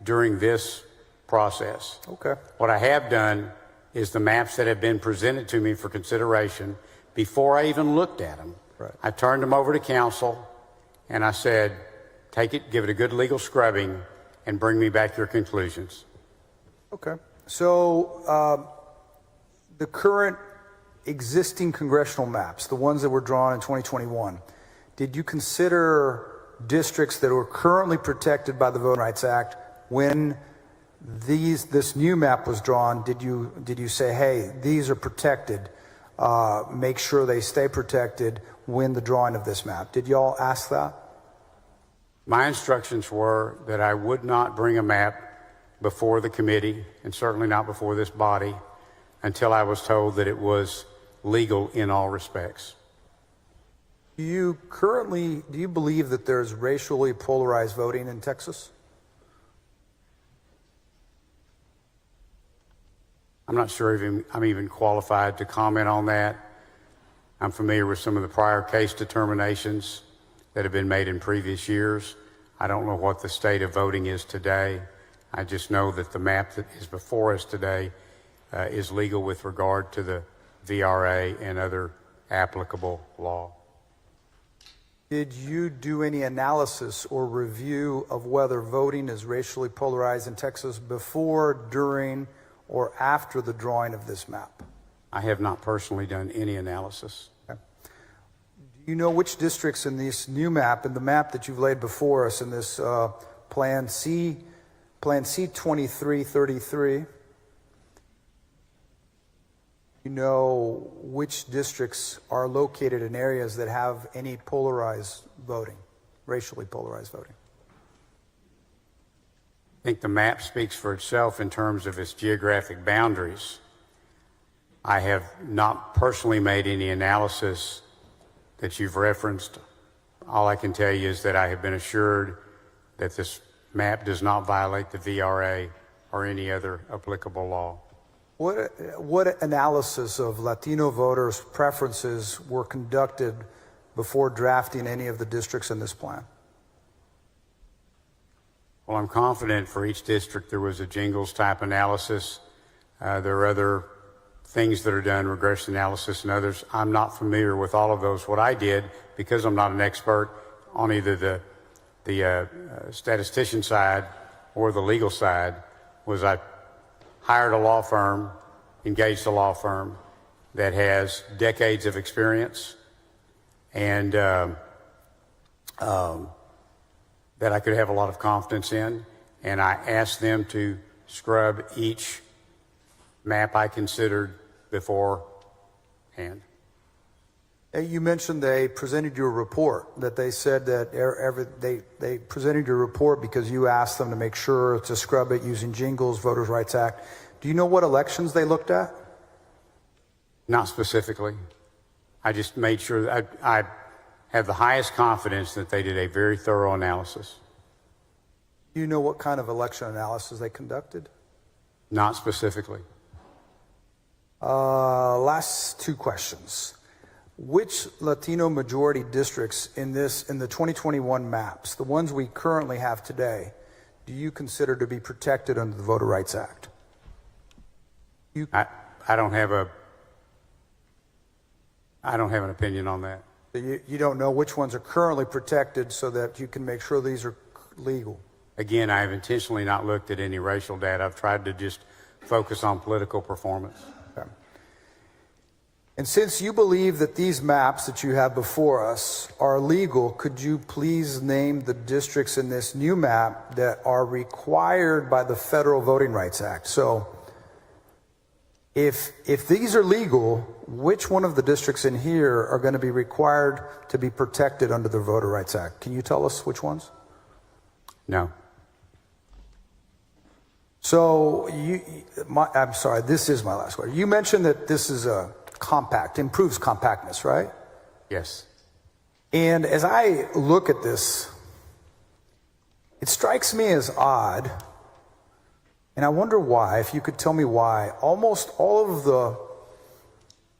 during this process. Okay. What I have done is the maps that have been presented to me for consideration before I even looked at them. Right. I turned them over to counsel and I said, take it, give it a good legal scrubbing, and bring me back your conclusions. Okay. So the current existing congressional maps, the ones that were drawn in 2021, did you consider districts that were currently protected by the Voting Rights Act when this new map was drawn? Did you say, hey, these are protected, make sure they stay protected when the drawing of this map? Did y'all ask that? My instructions were that I would not bring a map before the committee, and certainly not before this body, until I was told that it was legal in all respects. Do you believe that there's racially polarized voting in Texas? I'm not sure I'm even qualified to comment on that. I'm familiar with some of the prior case determinations that have been made in previous years. I don't know what the state of voting is today. I just know that the map that is before us today is legal with regard to the VRA and other applicable law. Did you do any analysis or review of whether voting is racially polarized in Texas before, during, or after the drawing of this map? I have not personally done any analysis. Okay. Do you know which districts in this new map, in the map that you've laid before us in this Plan C2333, you know which districts are located in areas that have any polarized voting, racially polarized voting? I think the map speaks for itself in terms of its geographic boundaries. I have not personally made any analysis that you've referenced. All I can tell you is that I have been assured that this map does not violate the VRA or any other applicable law. What analysis of Latino voters' preferences were conducted before drafting any of the districts in this plan? Well, I'm confident for each district there was a jingles type analysis. There are other things that are done, regression analysis and others. I'm not familiar with all of those. What I did, because I'm not an expert on either the statistician side or the legal side, was I hired a law firm, engaged a law firm that has decades of experience and that I could have a lot of confidence in. And I asked them to scrub each map I considered beforehand. You mentioned they presented you a report, that they said that they presented you a report because you asked them to make sure to scrub it using jingles, Voters' Rights Act. Do you know what elections they looked at? Not specifically. I just made sure that I have the highest confidence that they did a very thorough analysis. Do you know what kind of election analysis they conducted? Not specifically. Last two questions. Which Latino majority districts in the 2021 maps, the ones we currently have today, do you consider to be protected under the Voter Rights Act? I don't have an opinion on that. You don't know which ones are currently protected so that you can make sure these are legal? Again, I have intentionally not looked at any racial data. I've tried to just focus on political performance. Okay. And since you believe that these maps that you have before us are legal, could you please name the districts in this new map that are required by the Federal Voting Rights Act? So if these are legal, which one of the districts in here are going to be required to be protected under the Voter Rights Act? Can you tell us which ones? No. So I'm sorry, this is my last question. You mentioned that this is a compact, improves compactness, right? Yes. And as I look at this, it strikes me as odd, and I wonder why, if you could tell me why. Almost all of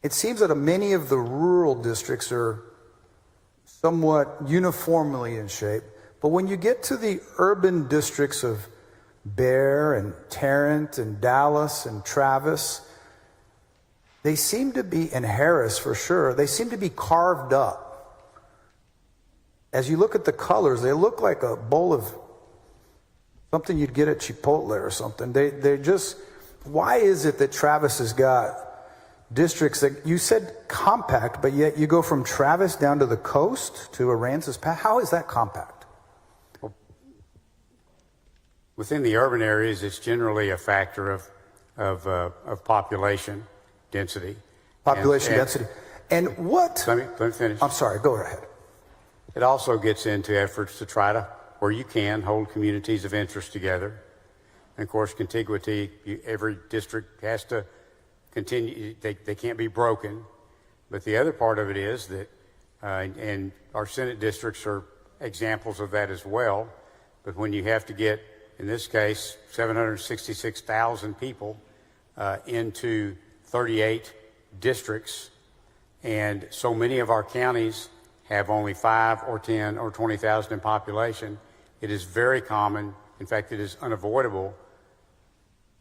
it seems that many of the rural districts are somewhat uniformly in shape, but when you get to the urban districts of Bear and Tarrant and Dallas and Travis, they seem to be, and Harris for sure, they seem to be carved up. As you look at the colors, they look like a bowl of something you'd get at Chipotle or something. They're just, why is it that Travis has got districts that you said compact, but yet you go from Travis down to the coast to Aransas Pass? How is that compact? Well, within the urban areas, it's generally a factor of population density. Population density. And what? Let me finish. I'm sorry, go ahead. It also gets into efforts to try to, where you can, hold communities of interest together. And of course, contiguity, every district has to continue, they can't be broken. But the other part of it is that, and our Senate districts are examples of that as well, but when you have to get, in this case, 766,000 people into 38 districts, and so many of our counties have only 5 or 10 or 20,000 in population, it is very common, in fact, it is unavoidable,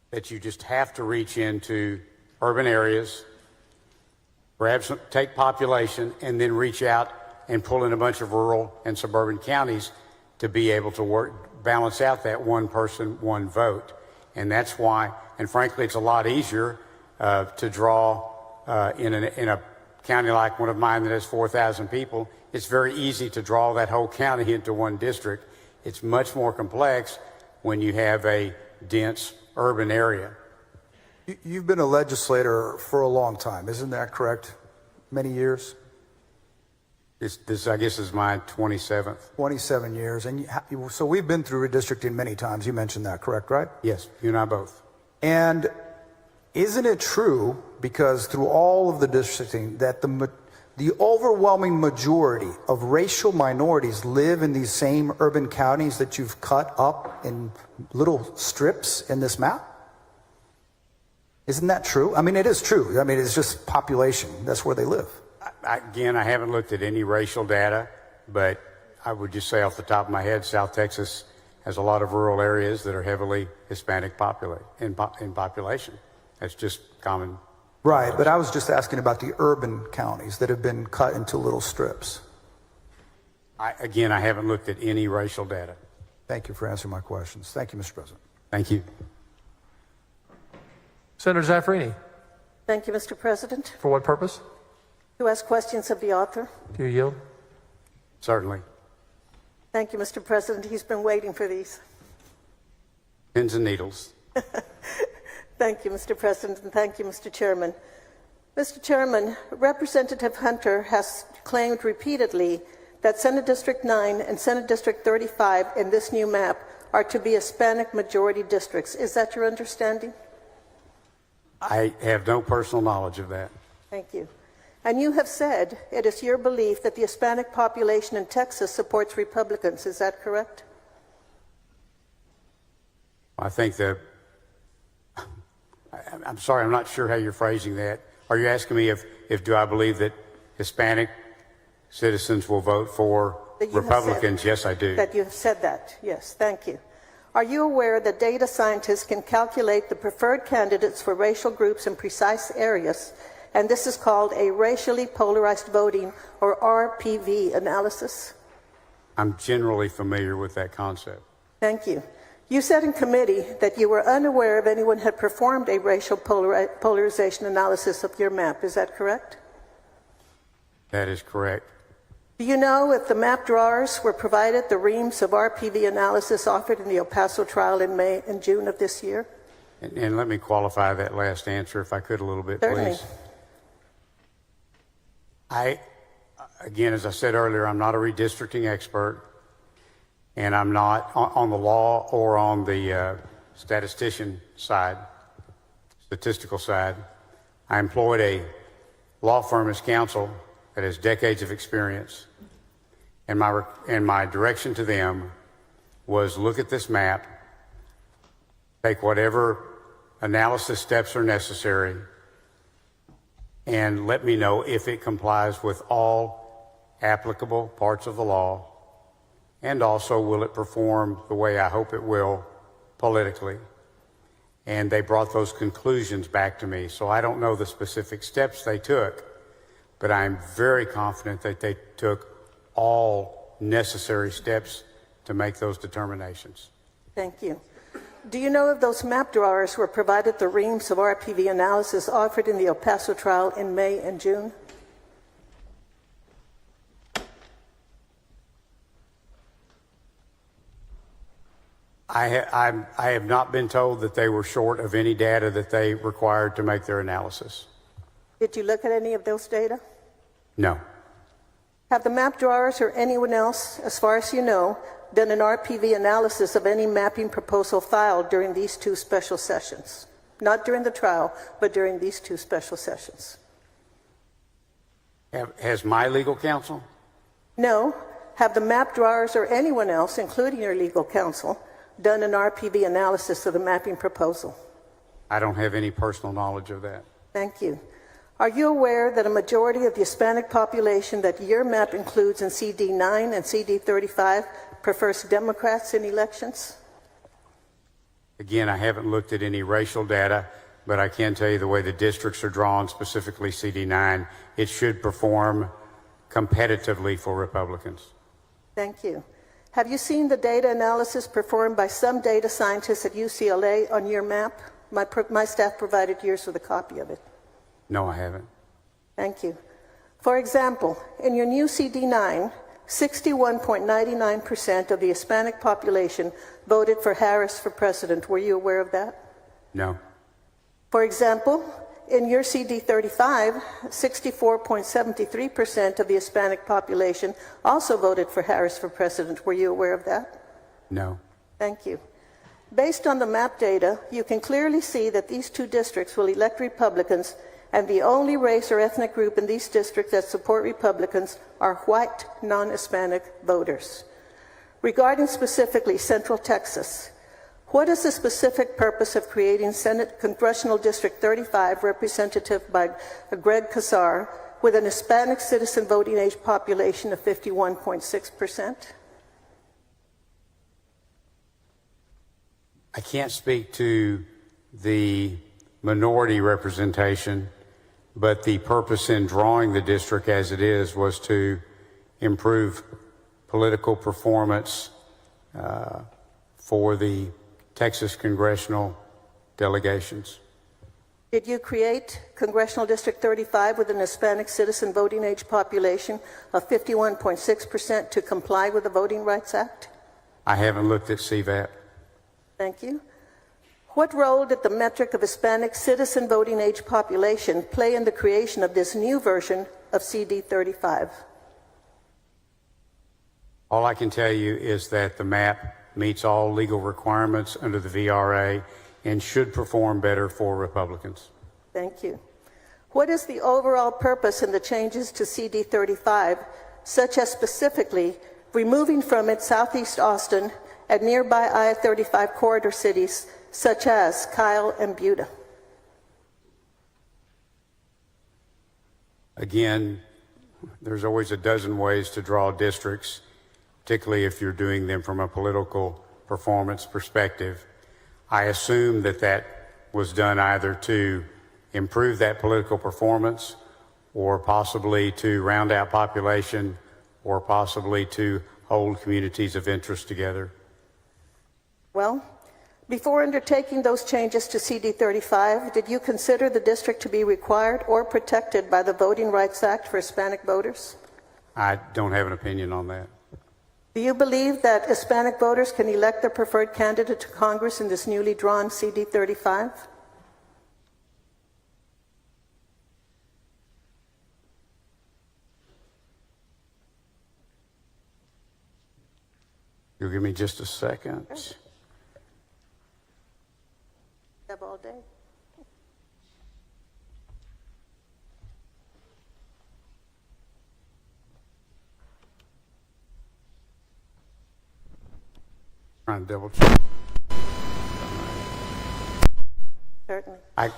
that you just have to reach into urban areas, perhaps take population, and then reach out and pull in a bunch of rural and suburban counties to be able to balance out that one person, one vote. And that's why, and frankly, it's a lot easier to draw in a county like one of mine that has 4,000 people. It's very easy to draw that whole county into one district. It's much more complex when you have a dense urban area. You've been a legislator for a long time, isn't that correct? Many years? This I guess, is my 27th. 27 years. And so we've been through redistricting many times. You mentioned that, correct, right? Yes, you and I both. And isn't it true, because through all of the districting, that the overwhelming majority of racial minorities live in these same urban counties that you've cut up in little strips in this map? Isn't that true? I mean, it is true. I mean, it's just population. That's where they live. Again, I haven't looked at any racial data, but I would just say off the top of my head, South Texas has a lot of rural areas that are heavily Hispanic in population. That's just common. Right, but I was just asking about the urban counties that have been cut into little strips. I haven't looked at any racial data. Thank you for answering my questions. Thank you, Mr. President. Thank you. Senator Zaffarini, Thank you, Mr. President. for what purpose? To ask questions of the author. Do you yield? Certainly. Thank you, Mr. President. He's been waiting for these. Pins and needles. Thank you, Mr. President, and thank you, Mr. Chairman. Mr. Chairman, Representative Hunter has claimed repeatedly that Senate District 9 and Senate District 35 in this new map are to be Hispanic majority districts. Is that your understanding? I have no personal knowledge of that. Thank you. And you have said it is your belief that the Hispanic population in Texas supports Republicans. Is that correct? I think I'm sorry, I'm not sure how you're phrasing that. Are you asking me if do I believe that Hispanic citizens will vote for Republicans? Yes, I do. That you have said that. Yes, thank you. Are you aware that data scientists can calculate the preferred candidates for racial groups in precise areas, and this is called a racially polarized voting, or RPV analysis? I'm generally familiar with that concept. Thank you. You said in committee that you were unaware if anyone had performed a racial polarization analysis of your map. Is that correct? That is correct. Do you know if the map drawers were provided the reams of RPV analysis offered in the El Paso trial in May and June of this year? And let me qualify that last answer, if I could, a little bit, Certainly. please. Again, as I said earlier, I'm not a redistricting expert, and I'm not on the law or on the statistical side. I employed a law firm as counsel that has decades of experience, and my direction to them was look at this map, take whatever analysis steps are necessary, and let me know if it complies with all applicable parts of the law, and also will it perform the way I hope it will politically. And they brought those conclusions back to me. So I don't know the specific steps they took, but I'm very confident that they took all necessary steps to make those determinations. Thank you. Do you know if those map drawers were provided the reams of RPV analysis offered in the El Paso trial in May and June? I have not been told that they were short of any data that they required to make their analysis. Did you look at any of those data? No. Have the map drawers or anyone else, as far as you know, done an RPV analysis of any mapping proposal filed during these two special sessions? Not during the trial, but during these two special sessions. Has my legal counsel? No. Have the map drawers or anyone else, including your legal counsel, done an RPV analysis of the mapping proposal? I don't have any personal knowledge of that. Thank you. Are you aware that a majority of the Hispanic population that your map includes in CD 9 and CD 35 prefers Democrats in elections? Again, I haven't looked at any racial data, but I can tell you the way the districts are drawn, specifically CD 9, it should perform competitively for Republicans. Thank you. Have you seen the data analysis performed by some data scientists at UCLA on your map? My staff provided yours with a copy of it. No, I haven't. Thank you. For example, in your new CD9, 61.99% of the Hispanic population voted for Harris for president. Were you aware of that? No. For example, in your CD35, 64.73% of the Hispanic population also voted for Harris for president. Were you aware of that? No. Thank you. Based on the map data, you can clearly see that these two districts will elect Republicans, and the only race or ethnic group in these districts that support Republicans are white, non-Hispanic voters. Regarding specifically Central Texas, what is the specific purpose of creating Senate Congressional District 35, representative by Greg Casar, with an Hispanic citizen voting age population of 51.6%? I can't speak to the minority representation, but the purpose in drawing the district as it is was to improve political performance for the Texas congressional delegations. Did you create Congressional District 35 with an Hispanic citizen voting age population of 51.6% to comply with the Voting Rights Act? I haven't looked at CVAP. Thank you. What role did the metric of Hispanic citizen voting age population play in the creation of this new version of CD 35? All I can tell you is that the map meets all legal requirements under the VRA and should perform better for Republicans. Thank you. What is the overall purpose in the changes to CD 35, such as specifically removing from it Southeast Austin and nearby I-35 corridor cities such as Kyle and Buda? Again, there's always a dozen ways to draw districts, particularly if you're doing them from a political performance perspective. I assume that that was done either to improve that political performance or possibly to round out population or possibly to hold communities of interest together. Well, before undertaking those changes to CD 35, did you consider the district to be required or protected by the Voting Rights Act for Hispanic voters? I don't have an opinion on that. Do you believe that Hispanic voters can elect their preferred candidate to Congress in this newly drawn CD 35? You'll give me just a second. Sure. Have all day. Trying to double check. Certainly. I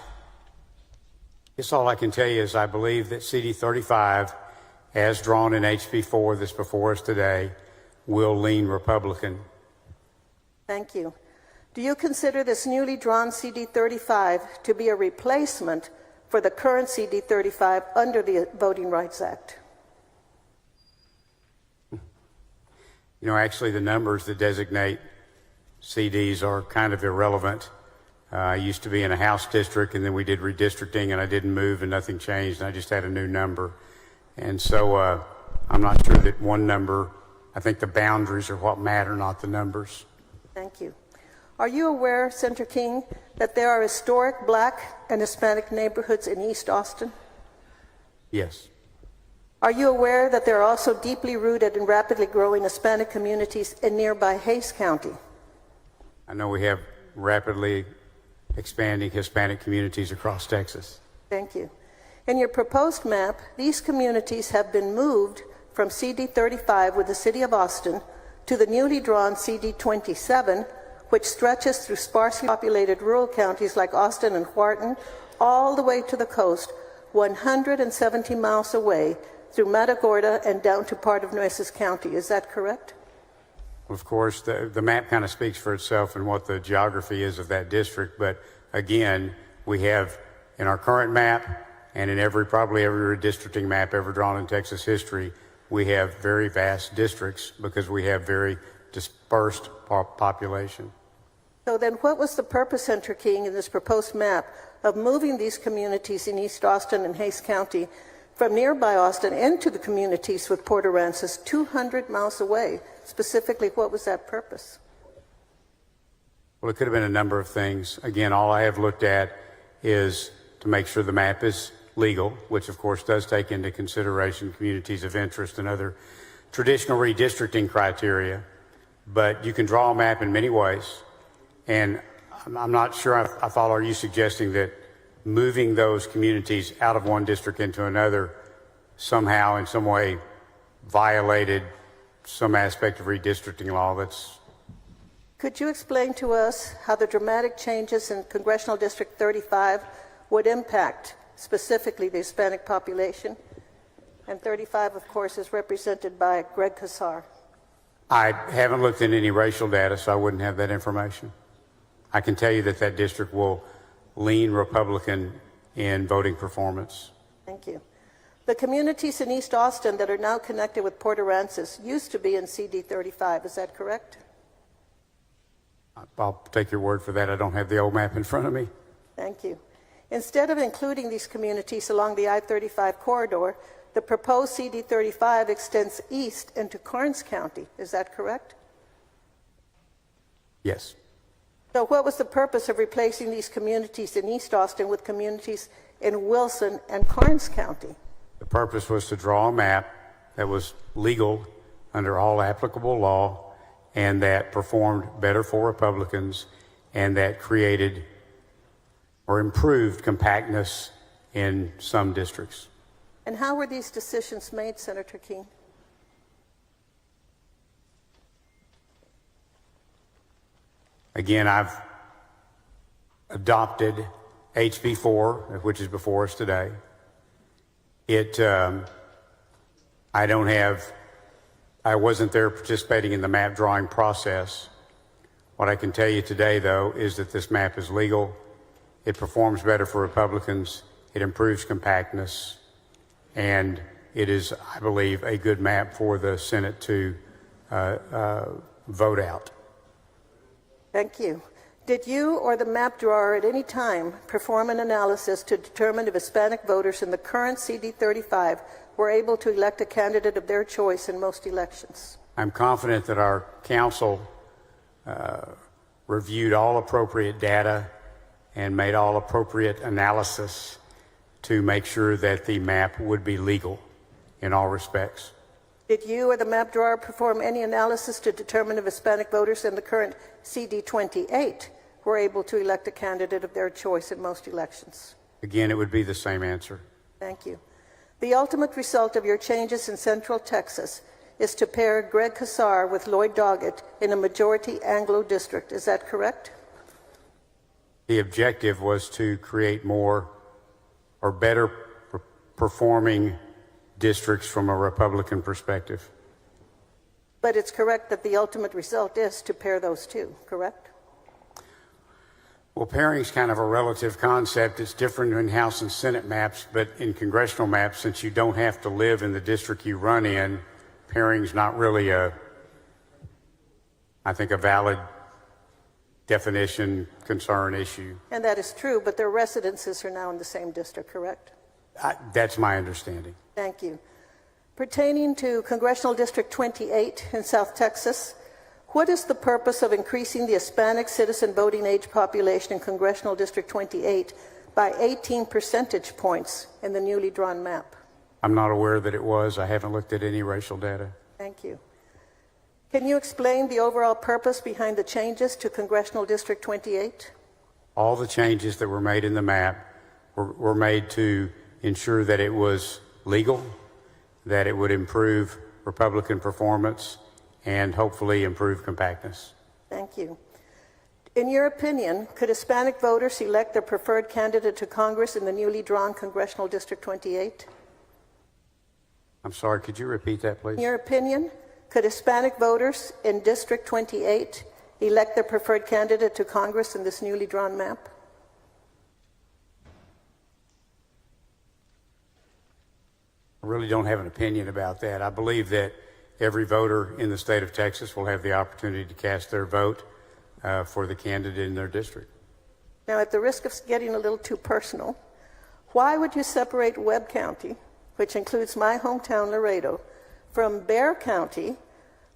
guess all I can tell you is I believe that CD 35, as drawn in HB 4 that's before us today, will lean Republican. Thank you. Do you consider this newly drawn CD 35 to be a replacement for the current CD 35 under the Voting Rights Act? You know, actually, the numbers that designate CDs are kind of irrelevant. I used to be in a House district, and then we did redistricting, and I didn't move, and nothing changed, and I just had a new number. And so I'm not sure that one number, I think the boundaries are what matter, not the numbers. Thank you. Are you aware, Senator King, that there are historic Black and Hispanic neighborhoods in East Austin? Yes. Are you aware that there are also deeply rooted and rapidly growing Hispanic communities in nearby Hays County? I know we have rapidly expanding Hispanic communities across Texas. Thank you. In your proposed map, these communities have been moved from CD 35 with the City of Austin to the newly drawn CD 27, which stretches through sparsely populated rural counties like Austin and Wharton, all the way to the coast, 170 miles away, through Matagorda and down to part of Nueces County. Is that correct? Of course, the map kind of speaks for itself and what the geography is of that district. But again, we have in our current map and in probably every redistricting map ever drawn in Texas history, we have very vast districts because we have very dispersed population. So then what was the purpose, Senator King, in this proposed map of moving these communities in East Austin and Hays County from nearby Austin into the communities with Port Aransas 200 miles away? Specifically, what was that purpose? Well, it could have been a number of things. Again, all I have looked at is to make sure the map is legal, which of course does take into consideration communities of interest and other traditional redistricting criteria. But you can draw a map in many ways. And I'm not sure I follow. Are you suggesting that moving those communities out of one district into another somehow in some way violated some aspect of redistricting law? Could you explain to us how the dramatic changes in Congressional District 35 would impact specifically the Hispanic population? And 35, of course, is represented by Greg Kassar. I haven't looked at any racial data, so I wouldn't have that information. I can tell you that that district will lean Republican in voting performance. Thank you. The communities in East Austin that are now connected with Port Aransas used to be in CD 35. Is that correct? I'll take your word for that. I don't have the old map in front of me. Thank you. Instead of including these communities along the I-35 corridor, the proposed CD 35 extends east into Karnes County. Is that correct? Yes. So what was the purpose of replacing these communities in East Austin with communities in Wilson and Karnes County? The purpose was to draw a map that was legal under all applicable law and that performed better for Republicans and that created or improved compactness in some districts. And how were these decisions made, Senator King? Again, I've adopted HB 4, which is before us today. I wasn't there participating in the map drawing process. What I can tell you today, though, is that this map is legal. It performs better for Republicans. It improves compactness. And it is, I believe, a good map for the Senate to vote out. Thank you. Did you or the map drawer at any time perform an analysis to determine if Hispanic voters in the current CD35 were able to elect a candidate of their choice in most elections? I'm confident that our council reviewed all appropriate data and made all appropriate analysis to make sure that the map would be legal in all respects. Did you or the map drawer perform any analysis to determine if Hispanic voters in the current CD28 were able to elect a candidate of their choice in most elections? Again, it would be the same answer. Thank you. The ultimate result of your changes in Central Texas is to pair Greg Casar with Lloyd Doggett in a majority Anglo district. Is that correct? The objective was to create more or better performing districts from a Republican perspective. But it's correct that the ultimate result is to pair those two, correct? Well, pairing is kind of a relative concept. It's different in House and Senate maps, but in congressional maps, since you don't have to live in the district you run in, pairing is not really I think, a valid definition, concern, issue. And that is true, but their residences are now in the same district, correct? That's my understanding. Thank you. Pertaining to Congressional District 28 in South Texas, what is the purpose of increasing the Hispanic citizen voting age population in Congressional District 28 by 18 percentage points in the newly drawn map? I'm not aware that it was. I haven't looked at any racial data. Thank you. Can you explain the overall purpose behind the changes to Congressional District 28? All the changes that were made in the map were made to ensure that it was legal, that it would improve Republican performance, and hopefully improve compactness. Thank you. In your opinion, could Hispanic voters elect their preferred candidate to Congress in the newly drawn Congressional District 28? I'm sorry, could you repeat that, please? In your opinion, could Hispanic voters in District 28 elect their preferred candidate to Congress in this newly drawn map? I really don't have an opinion about that. I believe that every voter in the state of Texas will have the opportunity to cast their vote for the candidate in their district. Now, at the risk of getting a little too personal, why would you separate Webb County, which includes my hometown, Laredo, from Bexar County,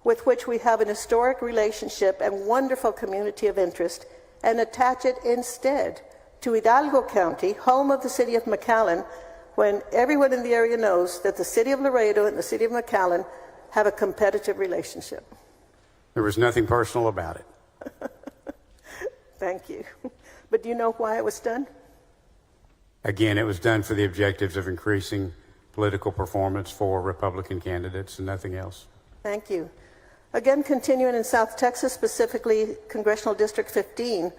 with which we have an historic relationship and wonderful community of interest, and attach it instead to Hidalgo County, home of the city of McAllen, when everyone in the area knows that the city of Laredo and the city of McAllen have a competitive relationship? There was nothing personal about it. Thank you. But do you know why it was done? Again, it was done for the objectives of increasing political performance for Republican candidates and nothing else. Thank you. Again, continuing in South Texas, specifically Congressional District 15,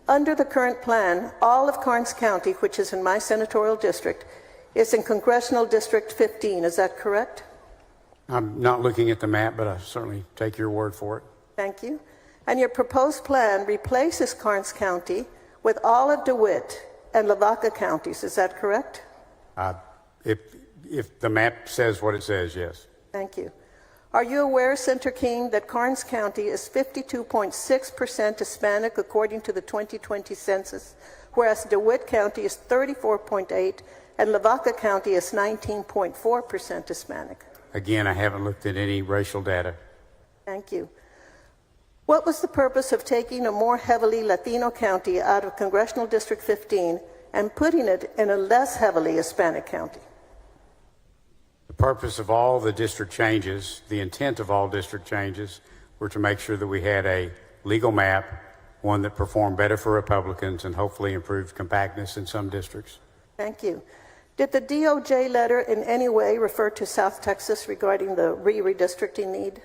under the current plan, all of Karnes County, which is in my senatorial district, is in Congressional District 15. Is that correct? I'm not looking at the map, but I certainly take your word for it. Thank you. And your proposed plan replaces Karnes County with all of DeWitt and Lavaca counties. Is that correct? If the map says what it says, yes. Thank you. Are you aware, Senator King, that Karnes County is 52.6% Hispanic according to the 2020 census, whereas DeWitt County is 34.8% and Lavaca County is 19.4% Hispanic? Again, I haven't looked at any racial data. Thank you. What was the purpose of taking a more heavily Latino county out of Congressional District 15 and putting it in a less heavily Hispanic county? The purpose of all the district changes, the intent of all district changes, were to make sure that we had a legal map, one that performed better for Republicans and hopefully improved compactness in some districts. Thank you. Did the DOJ letter in any way refer to South Texas regarding the redistricting need?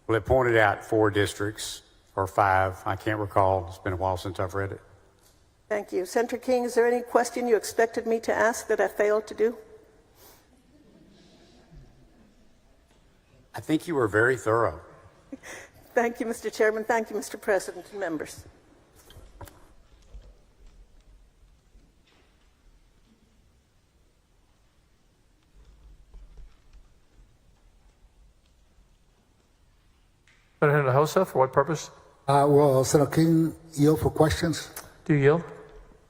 Well, it pointed out 4 districts, or 5, I can't recall. It's been a while since I've read it. Thank you. Senator King, is there any question you expected me to ask that I failed to do? I think you were very thorough. Thank you, Mr. Chairman. Thank you, Mr. President and members. Senator Hinojosa, for what purpose? Well, Senator King, yield for questions. Do you yield?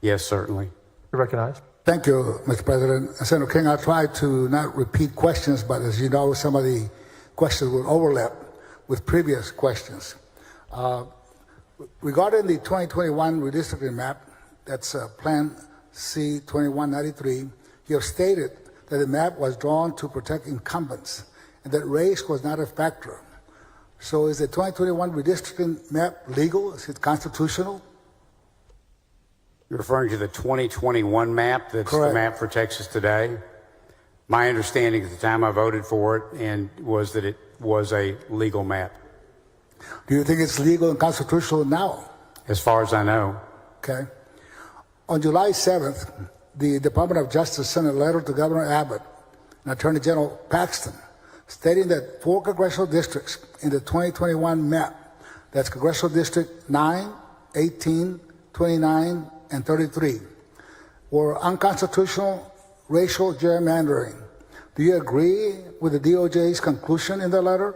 Yes, certainly. You're recognized. Thank you, Mr. President. Senator King, I tried to not repeat questions, but as you know, some of the questions will overlap with previous questions. Regarding the 2021 redistricting map, that's Plan C-2193, you have stated that the map was drawn to protect incumbents and that race was not a factor. So is the 2021 redistricting map legal? Is it constitutional? You're referring to the 2021 map that's Correct. the map for Texas today? My understanding at the time I voted for it was that it was a legal map. Do you think it's legal and constitutional now? As far as I know. Okay. On July 7th, the Department of Justice sent a letter to Governor Abbott and Attorney General Paxton stating that 4 congressional districts in the 2021 map, that's Congressional District 9, 18, 29, and 33, were unconstitutional racial gerrymandering. Do you agree with the DOJ's conclusion in the letter?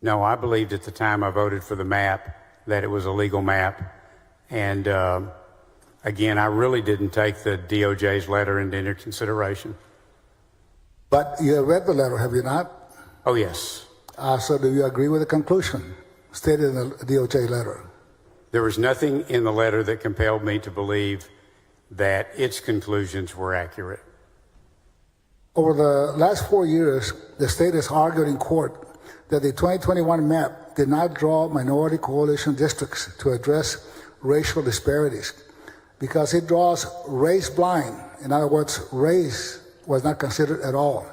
No, I believed at the time I voted for the map that it was a legal map. And again, I really didn't take the DOJ's letter into consideration. But you have read the letter, have you not? Oh, yes. So do you agree with the conclusion stated in the DOJ letter? There was nothing in the letter that compelled me to believe that its conclusions were accurate. Over the last 4 years, the state has argued in court that the 2021 map did not draw minority coalition districts to address racial disparities because it draws race blind. In other words, race was not considered at all.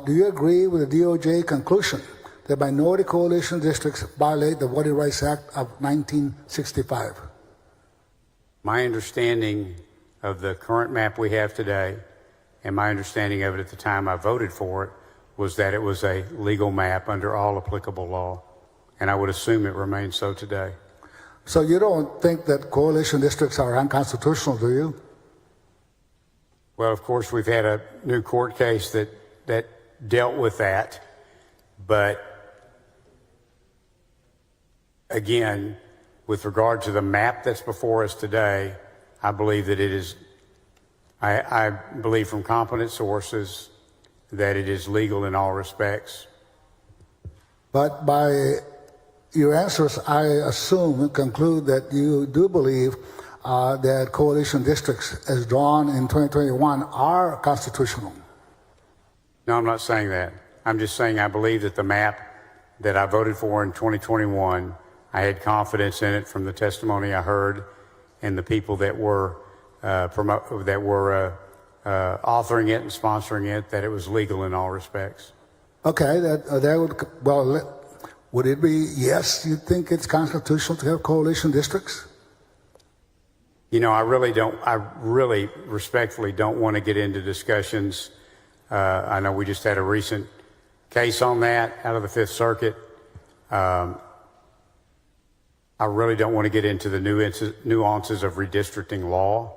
Do you agree with the DOJ conclusion that minority coalition districts violate the Voting Rights Act of 1965? My understanding of the current map we have today, and my understanding of it at the time I voted for it, was that it was a legal map under all applicable law, and I would assume it remains so today. So you don't think that coalition districts are unconstitutional, do you? Well, of course, we've had a new court case that dealt with that, but again, with regard to the map that's before us today, I believe that it is, I believe from competent sources that it is legal in all respects. But by your answers, I assume and conclude that you do believe that coalition districts as drawn in 2021 are constitutional. No, I'm not saying that. I'm just saying I believe that the map that I voted for in 2021, I had confidence in it from the testimony I heard and the people that were authoring it and sponsoring it, that it was legal in all respects. Okay, would it be yes, you think it's constitutional to have coalition districts? You know, I really respectfully don't want to get into discussions. I know we just had a recent case on that out of the Fifth Circuit. I really don't want to get into the nuances of redistricting law.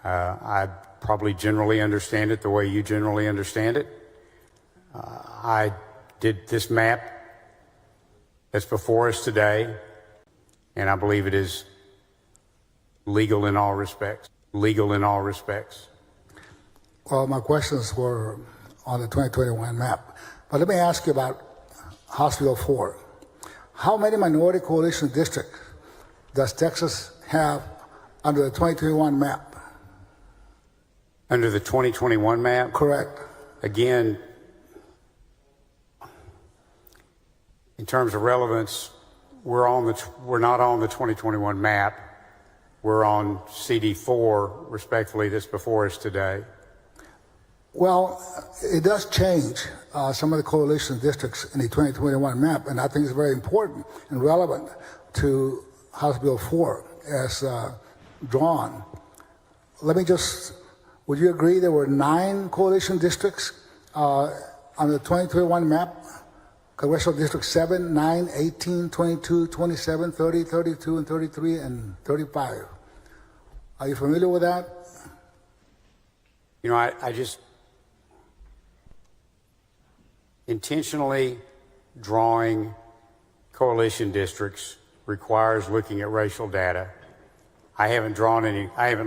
I probably generally understand it the way you generally understand it. I did this map that's before us today, and I believe it is legal in all respects. Legal in all respects. Well, my questions were on the 2021 map. But let me ask you about House Bill 4. how many minority coalition districts does Texas have under the 2021 map? Under the 2021 map? Correct. Again, in terms of relevance, we're not on the 2021 map. We're on CD4, respectfully, that's before us today. Well, it does change some of the coalition districts in the 2021 map, and I think it's very important and relevant to House Bill 4 as drawn. Would you agree there were 9 coalition districts on the 2021 map? Congressional District 7, 9, 18, 22, 27, 30, 32, and 33, and 35. Are you familiar with that? You know, I just intentionally drawing coalition districts requires looking at racial data. I haven't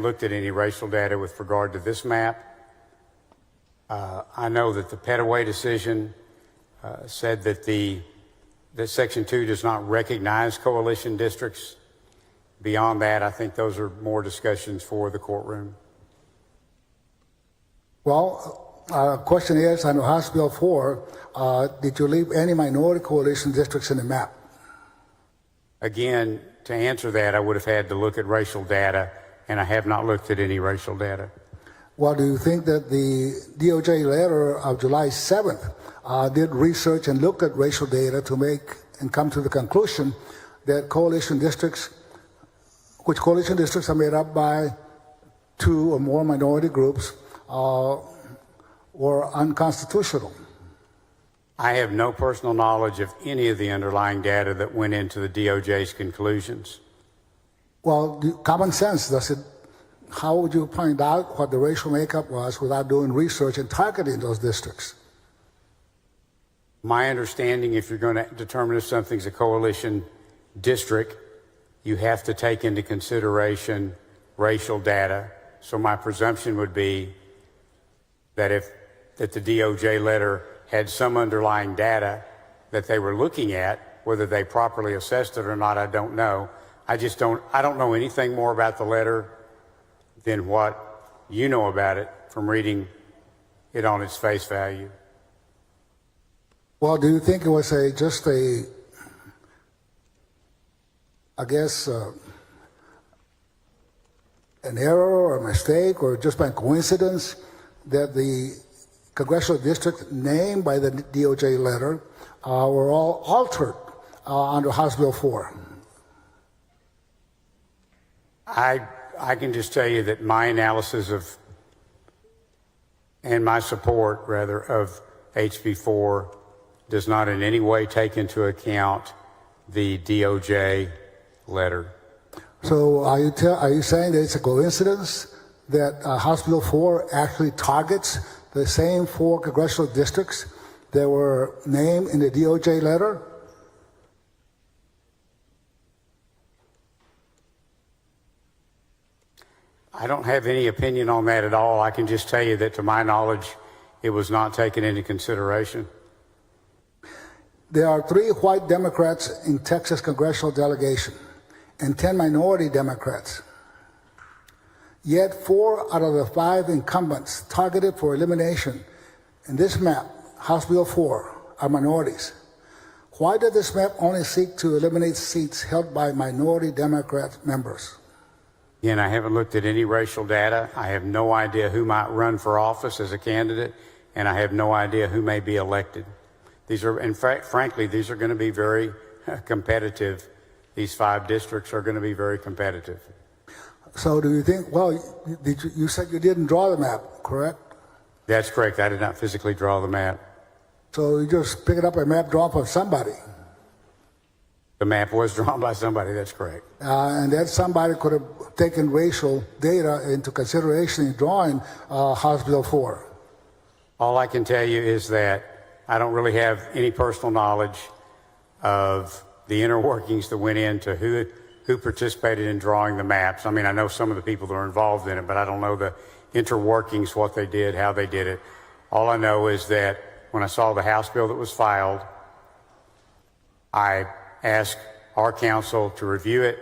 looked at any racial data with regard to this map. I know that the Petaway decision said that Section 2 does not recognize coalition districts. Beyond that, I think those are more discussions for the courtroom. Well, question is, under House Bill 4, did you leave any minority coalition districts in the map? Again, to answer that, I would have had to look at racial data, and I have not looked at any racial data. Well, do you think that the DOJ letter of July 7th did research and looked at racial data to make and come to the conclusion that coalition districts are made up by 2 or more minority groups, were unconstitutional? I have no personal knowledge of any of the underlying data that went into the DOJ's conclusions. Well, common sense, how would you find out what the racial makeup was without doing research and targeting those districts? My understanding, if you're going to determine if something's a coalition district, you have to take into consideration racial data. So my presumption would be that the DOJ letter had some underlying data that they were looking at. Whether they properly assessed it or not, I don't know. I don't know anything more about the letter than what you know about it from reading it on its face value. Well, do you think it was an error or a mistake or just by coincidence that the congressional district named by the DOJ letter were all altered under House Bill 4? I can just tell you that my analysis and my support, rather, of HB 4 does not in any way take into account the DOJ letter. So are you saying that it's a coincidence that House Bill 4 actually targets the same 4 congressional districts that were named in the DOJ letter? I don't have any opinion on that at all. I can just tell you that to my knowledge, it was not taken into consideration. There are 3 white Democrats in Texas congressional delegation and 10 minority Democrats. Yet 4 out of the 5 incumbents targeted for elimination in this map, House Bill 4, are minorities. Why did this map only seek to eliminate seats held by minority Democrat members? Again, I haven't looked at any racial data. I have no idea who might run for office as a candidate, and I have no idea who may be elected. These are, in fact, frankly, these are going to be very competitive. These 5 districts are going to be very competitive. So do you think, well, you said you didn't draw the map, correct? That's correct. I did not physically draw the map. So you just picked up a map drawn by somebody. The map was drawn by somebody, that's correct. And that somebody could have taken racial data into consideration in drawing House Bill 4. All I can tell you is that I don't really have any personal knowledge of the inner workings that went into who participated in drawing the maps. I mean, I know some of the people that are involved in it, but I don't know the interworkings, what they did, how they did it. All I know is that when I saw the House bill that was filed, I asked our council to review it.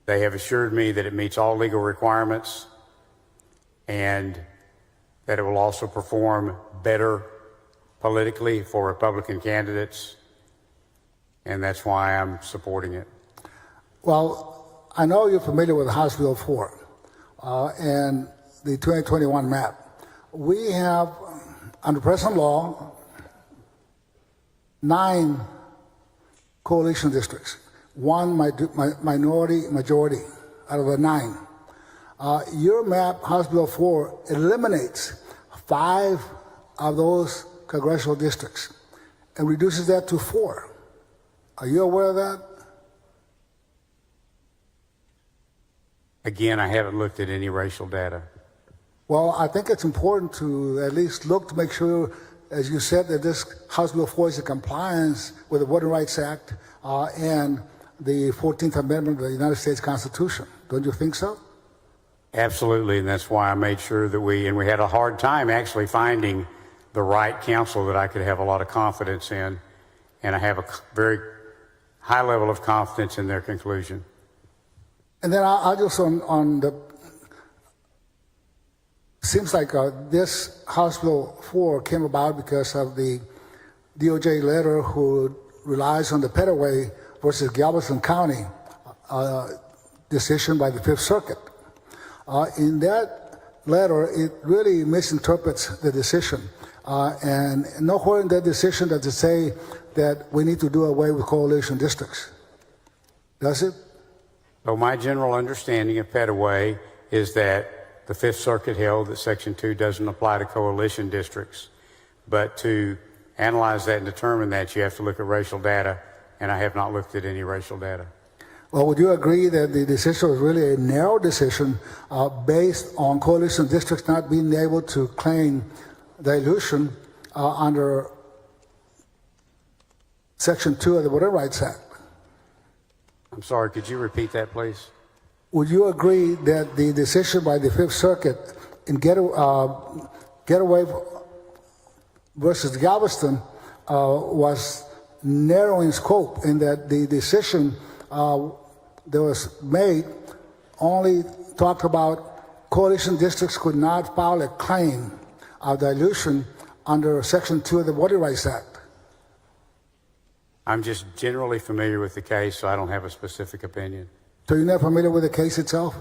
They have assured me that it meets all legal requirements and that it will also perform better politically for Republican candidates, and that's why I'm supporting it. Well, I know you're familiar with House Bill 4 and the 2021 map. We have, under present law, 9 coalition districts, 1 minority majority out of the 9. Your map, House Bill 4, eliminates 5 of those congressional districts and reduces that to 4. Are you aware of that? Again, I haven't looked at any racial data. Well, I think it's important to at least look to make sure, as you said, that this House Bill 4 is in compliance with the Voting Rights Act and the 14th Amendment of the United States Constitution. Don't you think so? Absolutely, and that's why I made sure that we had a hard time actually finding the right counsel that I could have a lot of confidence in, and I have a very high level of confidence in their conclusion. And then I'll just on the, seems like this House Bill 4 came about because of the DOJ letter who relies on the Petaway versus Galveston County decision by the Fifth Circuit. In that letter, it really misinterprets the decision. And nowhere in that decision does it say that we need to do away with coalition districts. Does it? So my general understanding of Petaway is that the Fifth Circuit held that Section 2 doesn't apply to coalition districts. But to analyze that and determine that, you have to look at racial data, and I have not looked at any racial data. Well, would you agree that the decision was really a narrow decision based on coalition districts not being able to claim dilution under Section 2 of the Voting Rights Act? I'm sorry, could you repeat that, please? Would you agree that the decision by the Fifth Circuit in Getaway versus Galveston was narrow in scope, in that the decision that was made only talked about coalition districts could not file a claim of dilution under Section 2 of the Voting Rights Act? I'm just generally familiar with the case, so I don't have a specific opinion. So you're not familiar with the case itself?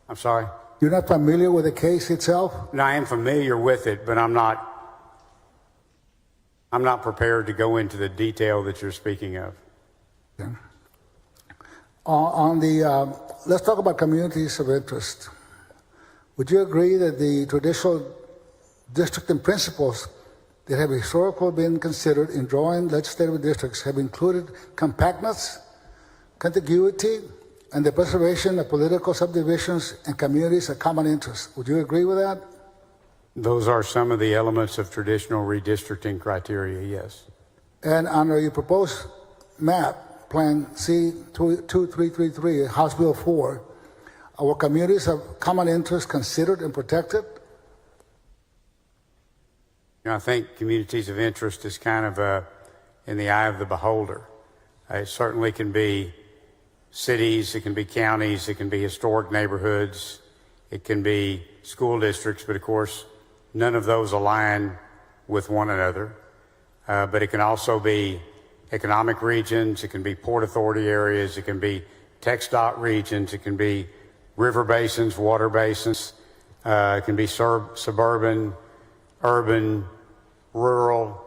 I'm sorry? You're not familiar with the case itself? No, I am familiar with it, but I'm not prepared to go into the detail that you're speaking of. Okay. Let's talk about communities of interest. Would you agree that the traditional districting principles that have historically been considered in drawing legislative districts have included compactness, contiguity, and the preservation of political subdivisions and communities of common interest? Would you agree with that? Those are some of the elements of traditional redistricting criteria, yes. And under your proposed map, Plan C2333, House Bill 4, are communities of common interest considered and protected? You know, I think communities of interest is kind of in the eye of the beholder. It certainly can be cities, it can be counties, it can be historic neighborhoods, it can be school districts, but of course, none of those align with one another. But it can also be economic regions, it can be port authority areas, it can be TxDOT regions, it can be river basins, water basins, it can be suburban, urban, rural.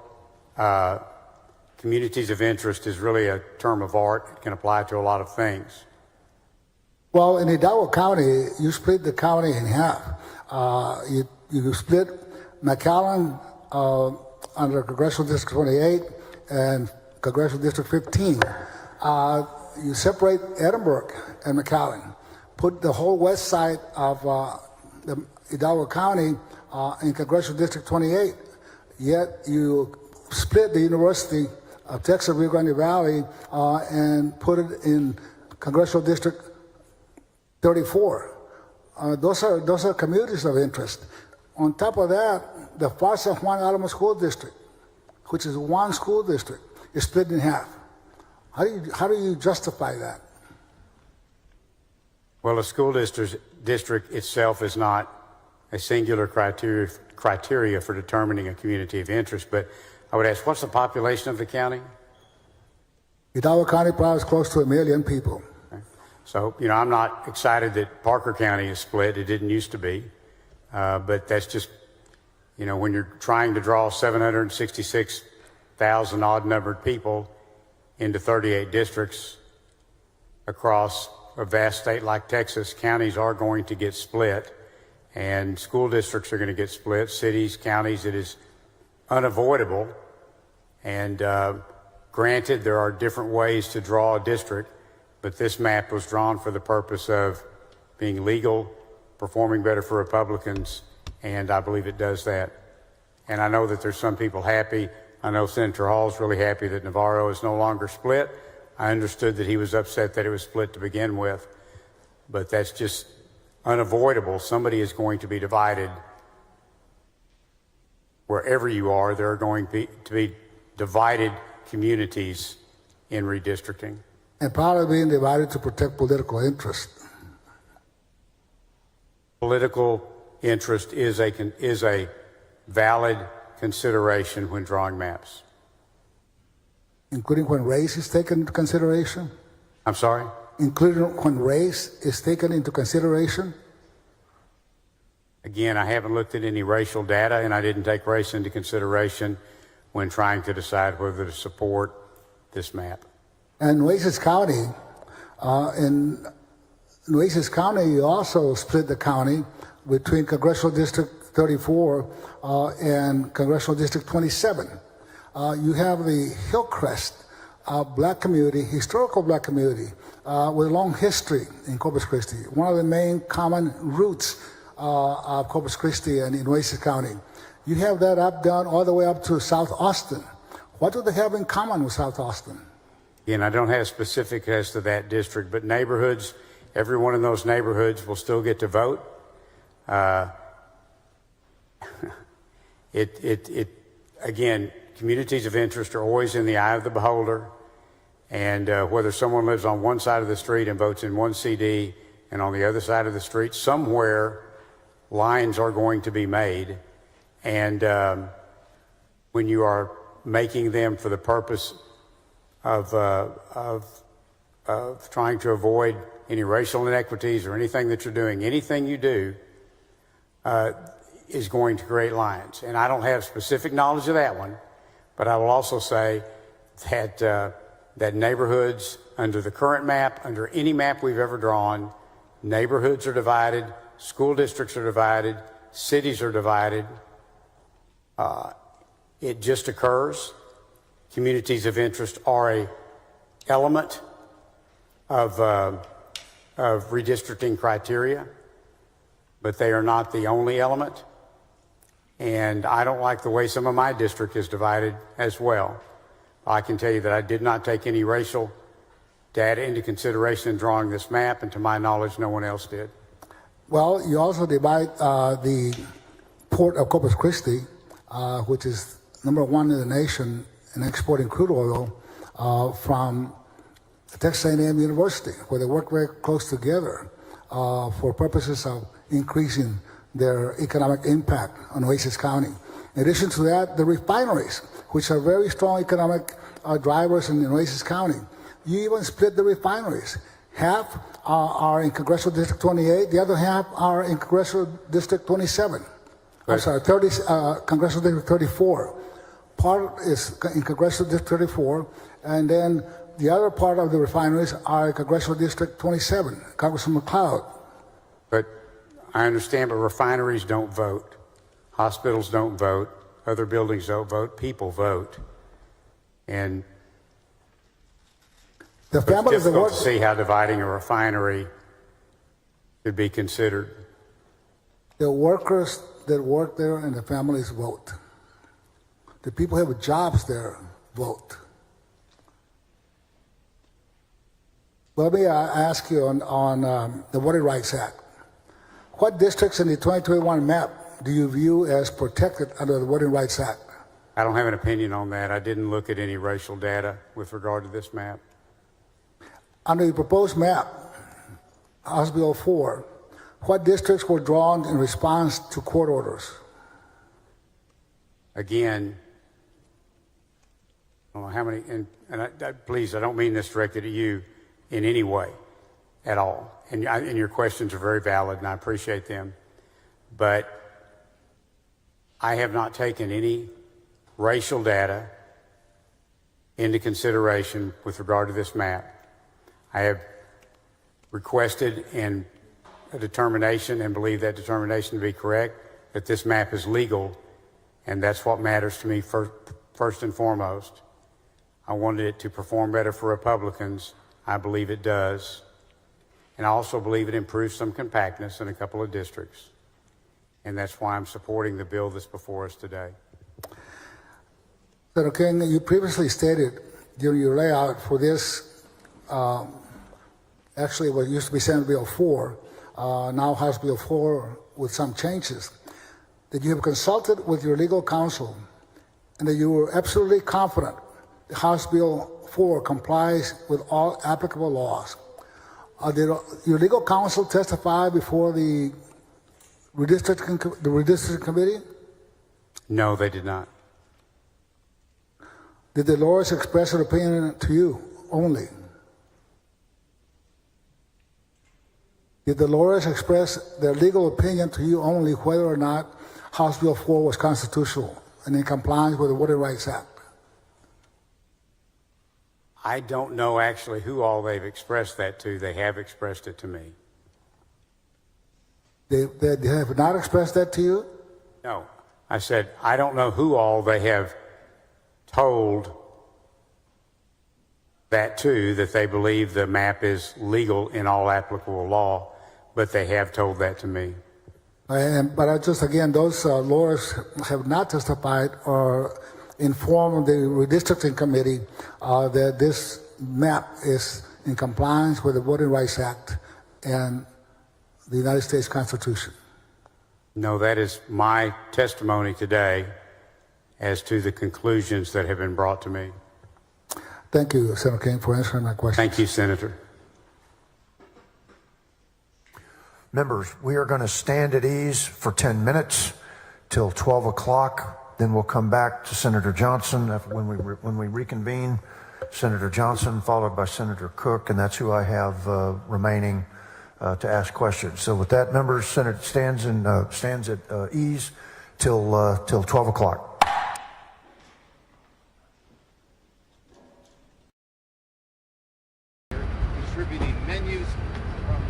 Communities of interest is really a term of art. It can apply to a lot of things. Well, in Hidalgo County, you split the county in half. You split McAllen under Congressional District 28 and Congressional District 15. You separate Edinburgh and McAllen, put the whole west side of the Hidalgo County in Congressional District 28, yet you split the University of Texas Rio Grande Valley and put it in Congressional District 34. Those are communities of interest. On top of that, the Far San Juan Alamo School District, which is one school district, is split in half. How do you justify that? Well, a school district itself is not a singular criteria for determining a community of interest, but I would ask, what's the population of the county? Hidalgo County probably is close to 1 million people. Okay. So, I'm not excited that Parker County is split. It didn't used to be. But that's just, when you're trying to draw 766,000 odd-numbered people into 38 districts across a vast state like Texas, counties are going to get split, and school districts are going to get split, cities, counties. It is unavoidable. And granted, there are different ways to draw a district, but this map was drawn for the purpose of being legal, performing better for Republicans, and I believe it does that. And I know that there's some people happy. I know Senator Hall's really happy that Navarro is no longer split. I understood that he was upset that it was split to begin with, but that's just unavoidable. Somebody is going to be divided. Wherever you are, there are going to be divided communities in redistricting. And probably being divided to protect political interest. Political interest is a valid consideration when drawing maps. Including when race is taken into consideration? I'm sorry? Including when race is taken into consideration? Again, I haven't looked at any racial data, and I didn't take race into consideration when trying to decide whether to support this map. And Nueces County, in Nueces County, you also split the county between Congressional District 34 and Congressional District 27. You have the Hillcrest black community, historical black community, with a long history in Corpus Christi, one of the main common roots of Corpus Christi and in Nueces County. You have that down all the way up to South Austin. What do they have in common with South Austin? Again, I don't have specifics as to that district, but neighborhoods, every one of those neighborhoods will still get to vote. Again, communities of interest are always in the eye of the beholder, and whether someone lives on one side of the street and votes in one CD and on the other side of the street, somewhere lines are going to be made, and when you are making them for the purpose of trying to avoid any racial inequities or anything that you're doing, anything you do is going to create lines. And I don't have specific knowledge of that one, but I will also say that that neighborhoods under the current map, under any map we've ever drawn, neighborhoods are divided, school districts are divided, cities are divided. It just occurs. Communities of interest are a element of redistricting criteria, but they are not the only element. And I don't like the way some of my district is divided as well. I can tell you that I did not take any racial data into consideration in drawing this map, and to my knowledge, no one else did. Well, you also divide the port of Corpus Christi, which is #1 in the nation in exporting crude oil, from Texas A&M University, where they work very close together for purposes of increasing their economic impact on Nueces County. In addition to that, the refineries, which are very strong economic drivers in Nueces County. You even split the refineries. Half are in Congressional District 28, the other half are in Congressional District 27. Right. I'm sorry, Congressional District 34. Part is in Congressional District 34, and then the other part of the refineries are in Congressional District 27, Congressman McLeod. But I understand, but refineries don't vote. Hospitals don't vote. Other buildings don't vote. People vote. And The it's families that difficult work, to see how dividing a refinery could be considered. the workers that work there and the families vote. The people who have jobs there vote. Well, let me ask you on the Voting Rights Act. What districts in the 2021 map do you view as protected under the Voting Rights Act? I don't have an opinion on that. I didn't look at any racial data with regard to this map. Under the proposed map, House Bill 4, what districts were drawn in response to court orders? Again, I don't know how many, please, I don't mean this directed at you in any way at all. And your questions are very valid, and I appreciate them. But I have not taken any racial data into consideration with regard to this map. I have requested a determination, and believe that determination to be correct, that this map is legal, and that's what matters to me first and foremost. I wanted it to perform better for Republicans. I believe it does. And I also believe it improves some compactness in a couple of districts. And that's why I'm supporting the bill that's before us today. Senator King, you previously stated during your layout for this, actually what used to be Senate Bill 4, now House Bill 4 with some changes, that you have consulted with your legal counsel and that you were absolutely confident that House Bill 4 complies with all applicable laws. Did your legal counsel testify before the redistricting committee? No, they did not. Did the lawyers express their opinion to you only? Did the lawyers express their legal opinion to you only whether or not House Bill 4 was constitutional and in compliance with the Voting Rights Act? I don't know actually who all they've expressed that to. They have expressed it to me. They have not expressed that to you? No. I said, I don't know who all they have told that to, that they believe the map is legal in all applicable law, but they have told that to me. But I just, again, those lawyers have not testified or informed the redistricting committee that this map is in compliance with the Voting Rights Act and the United States Constitution. No, that is my testimony today as to the conclusions that have been brought to me. Thank you, Senator King, for answering my question. Thank you, Senator. Members, we are going to stand at ease for 10 minutes till 12 o'clock. Then we'll come back to Senator Johnson when we reconvene. Senator Johnson, followed by Senator Cook, and that's who I have remaining to ask questions. So with that, members, Senate stands at ease till 12 o'clock. Distributing menus from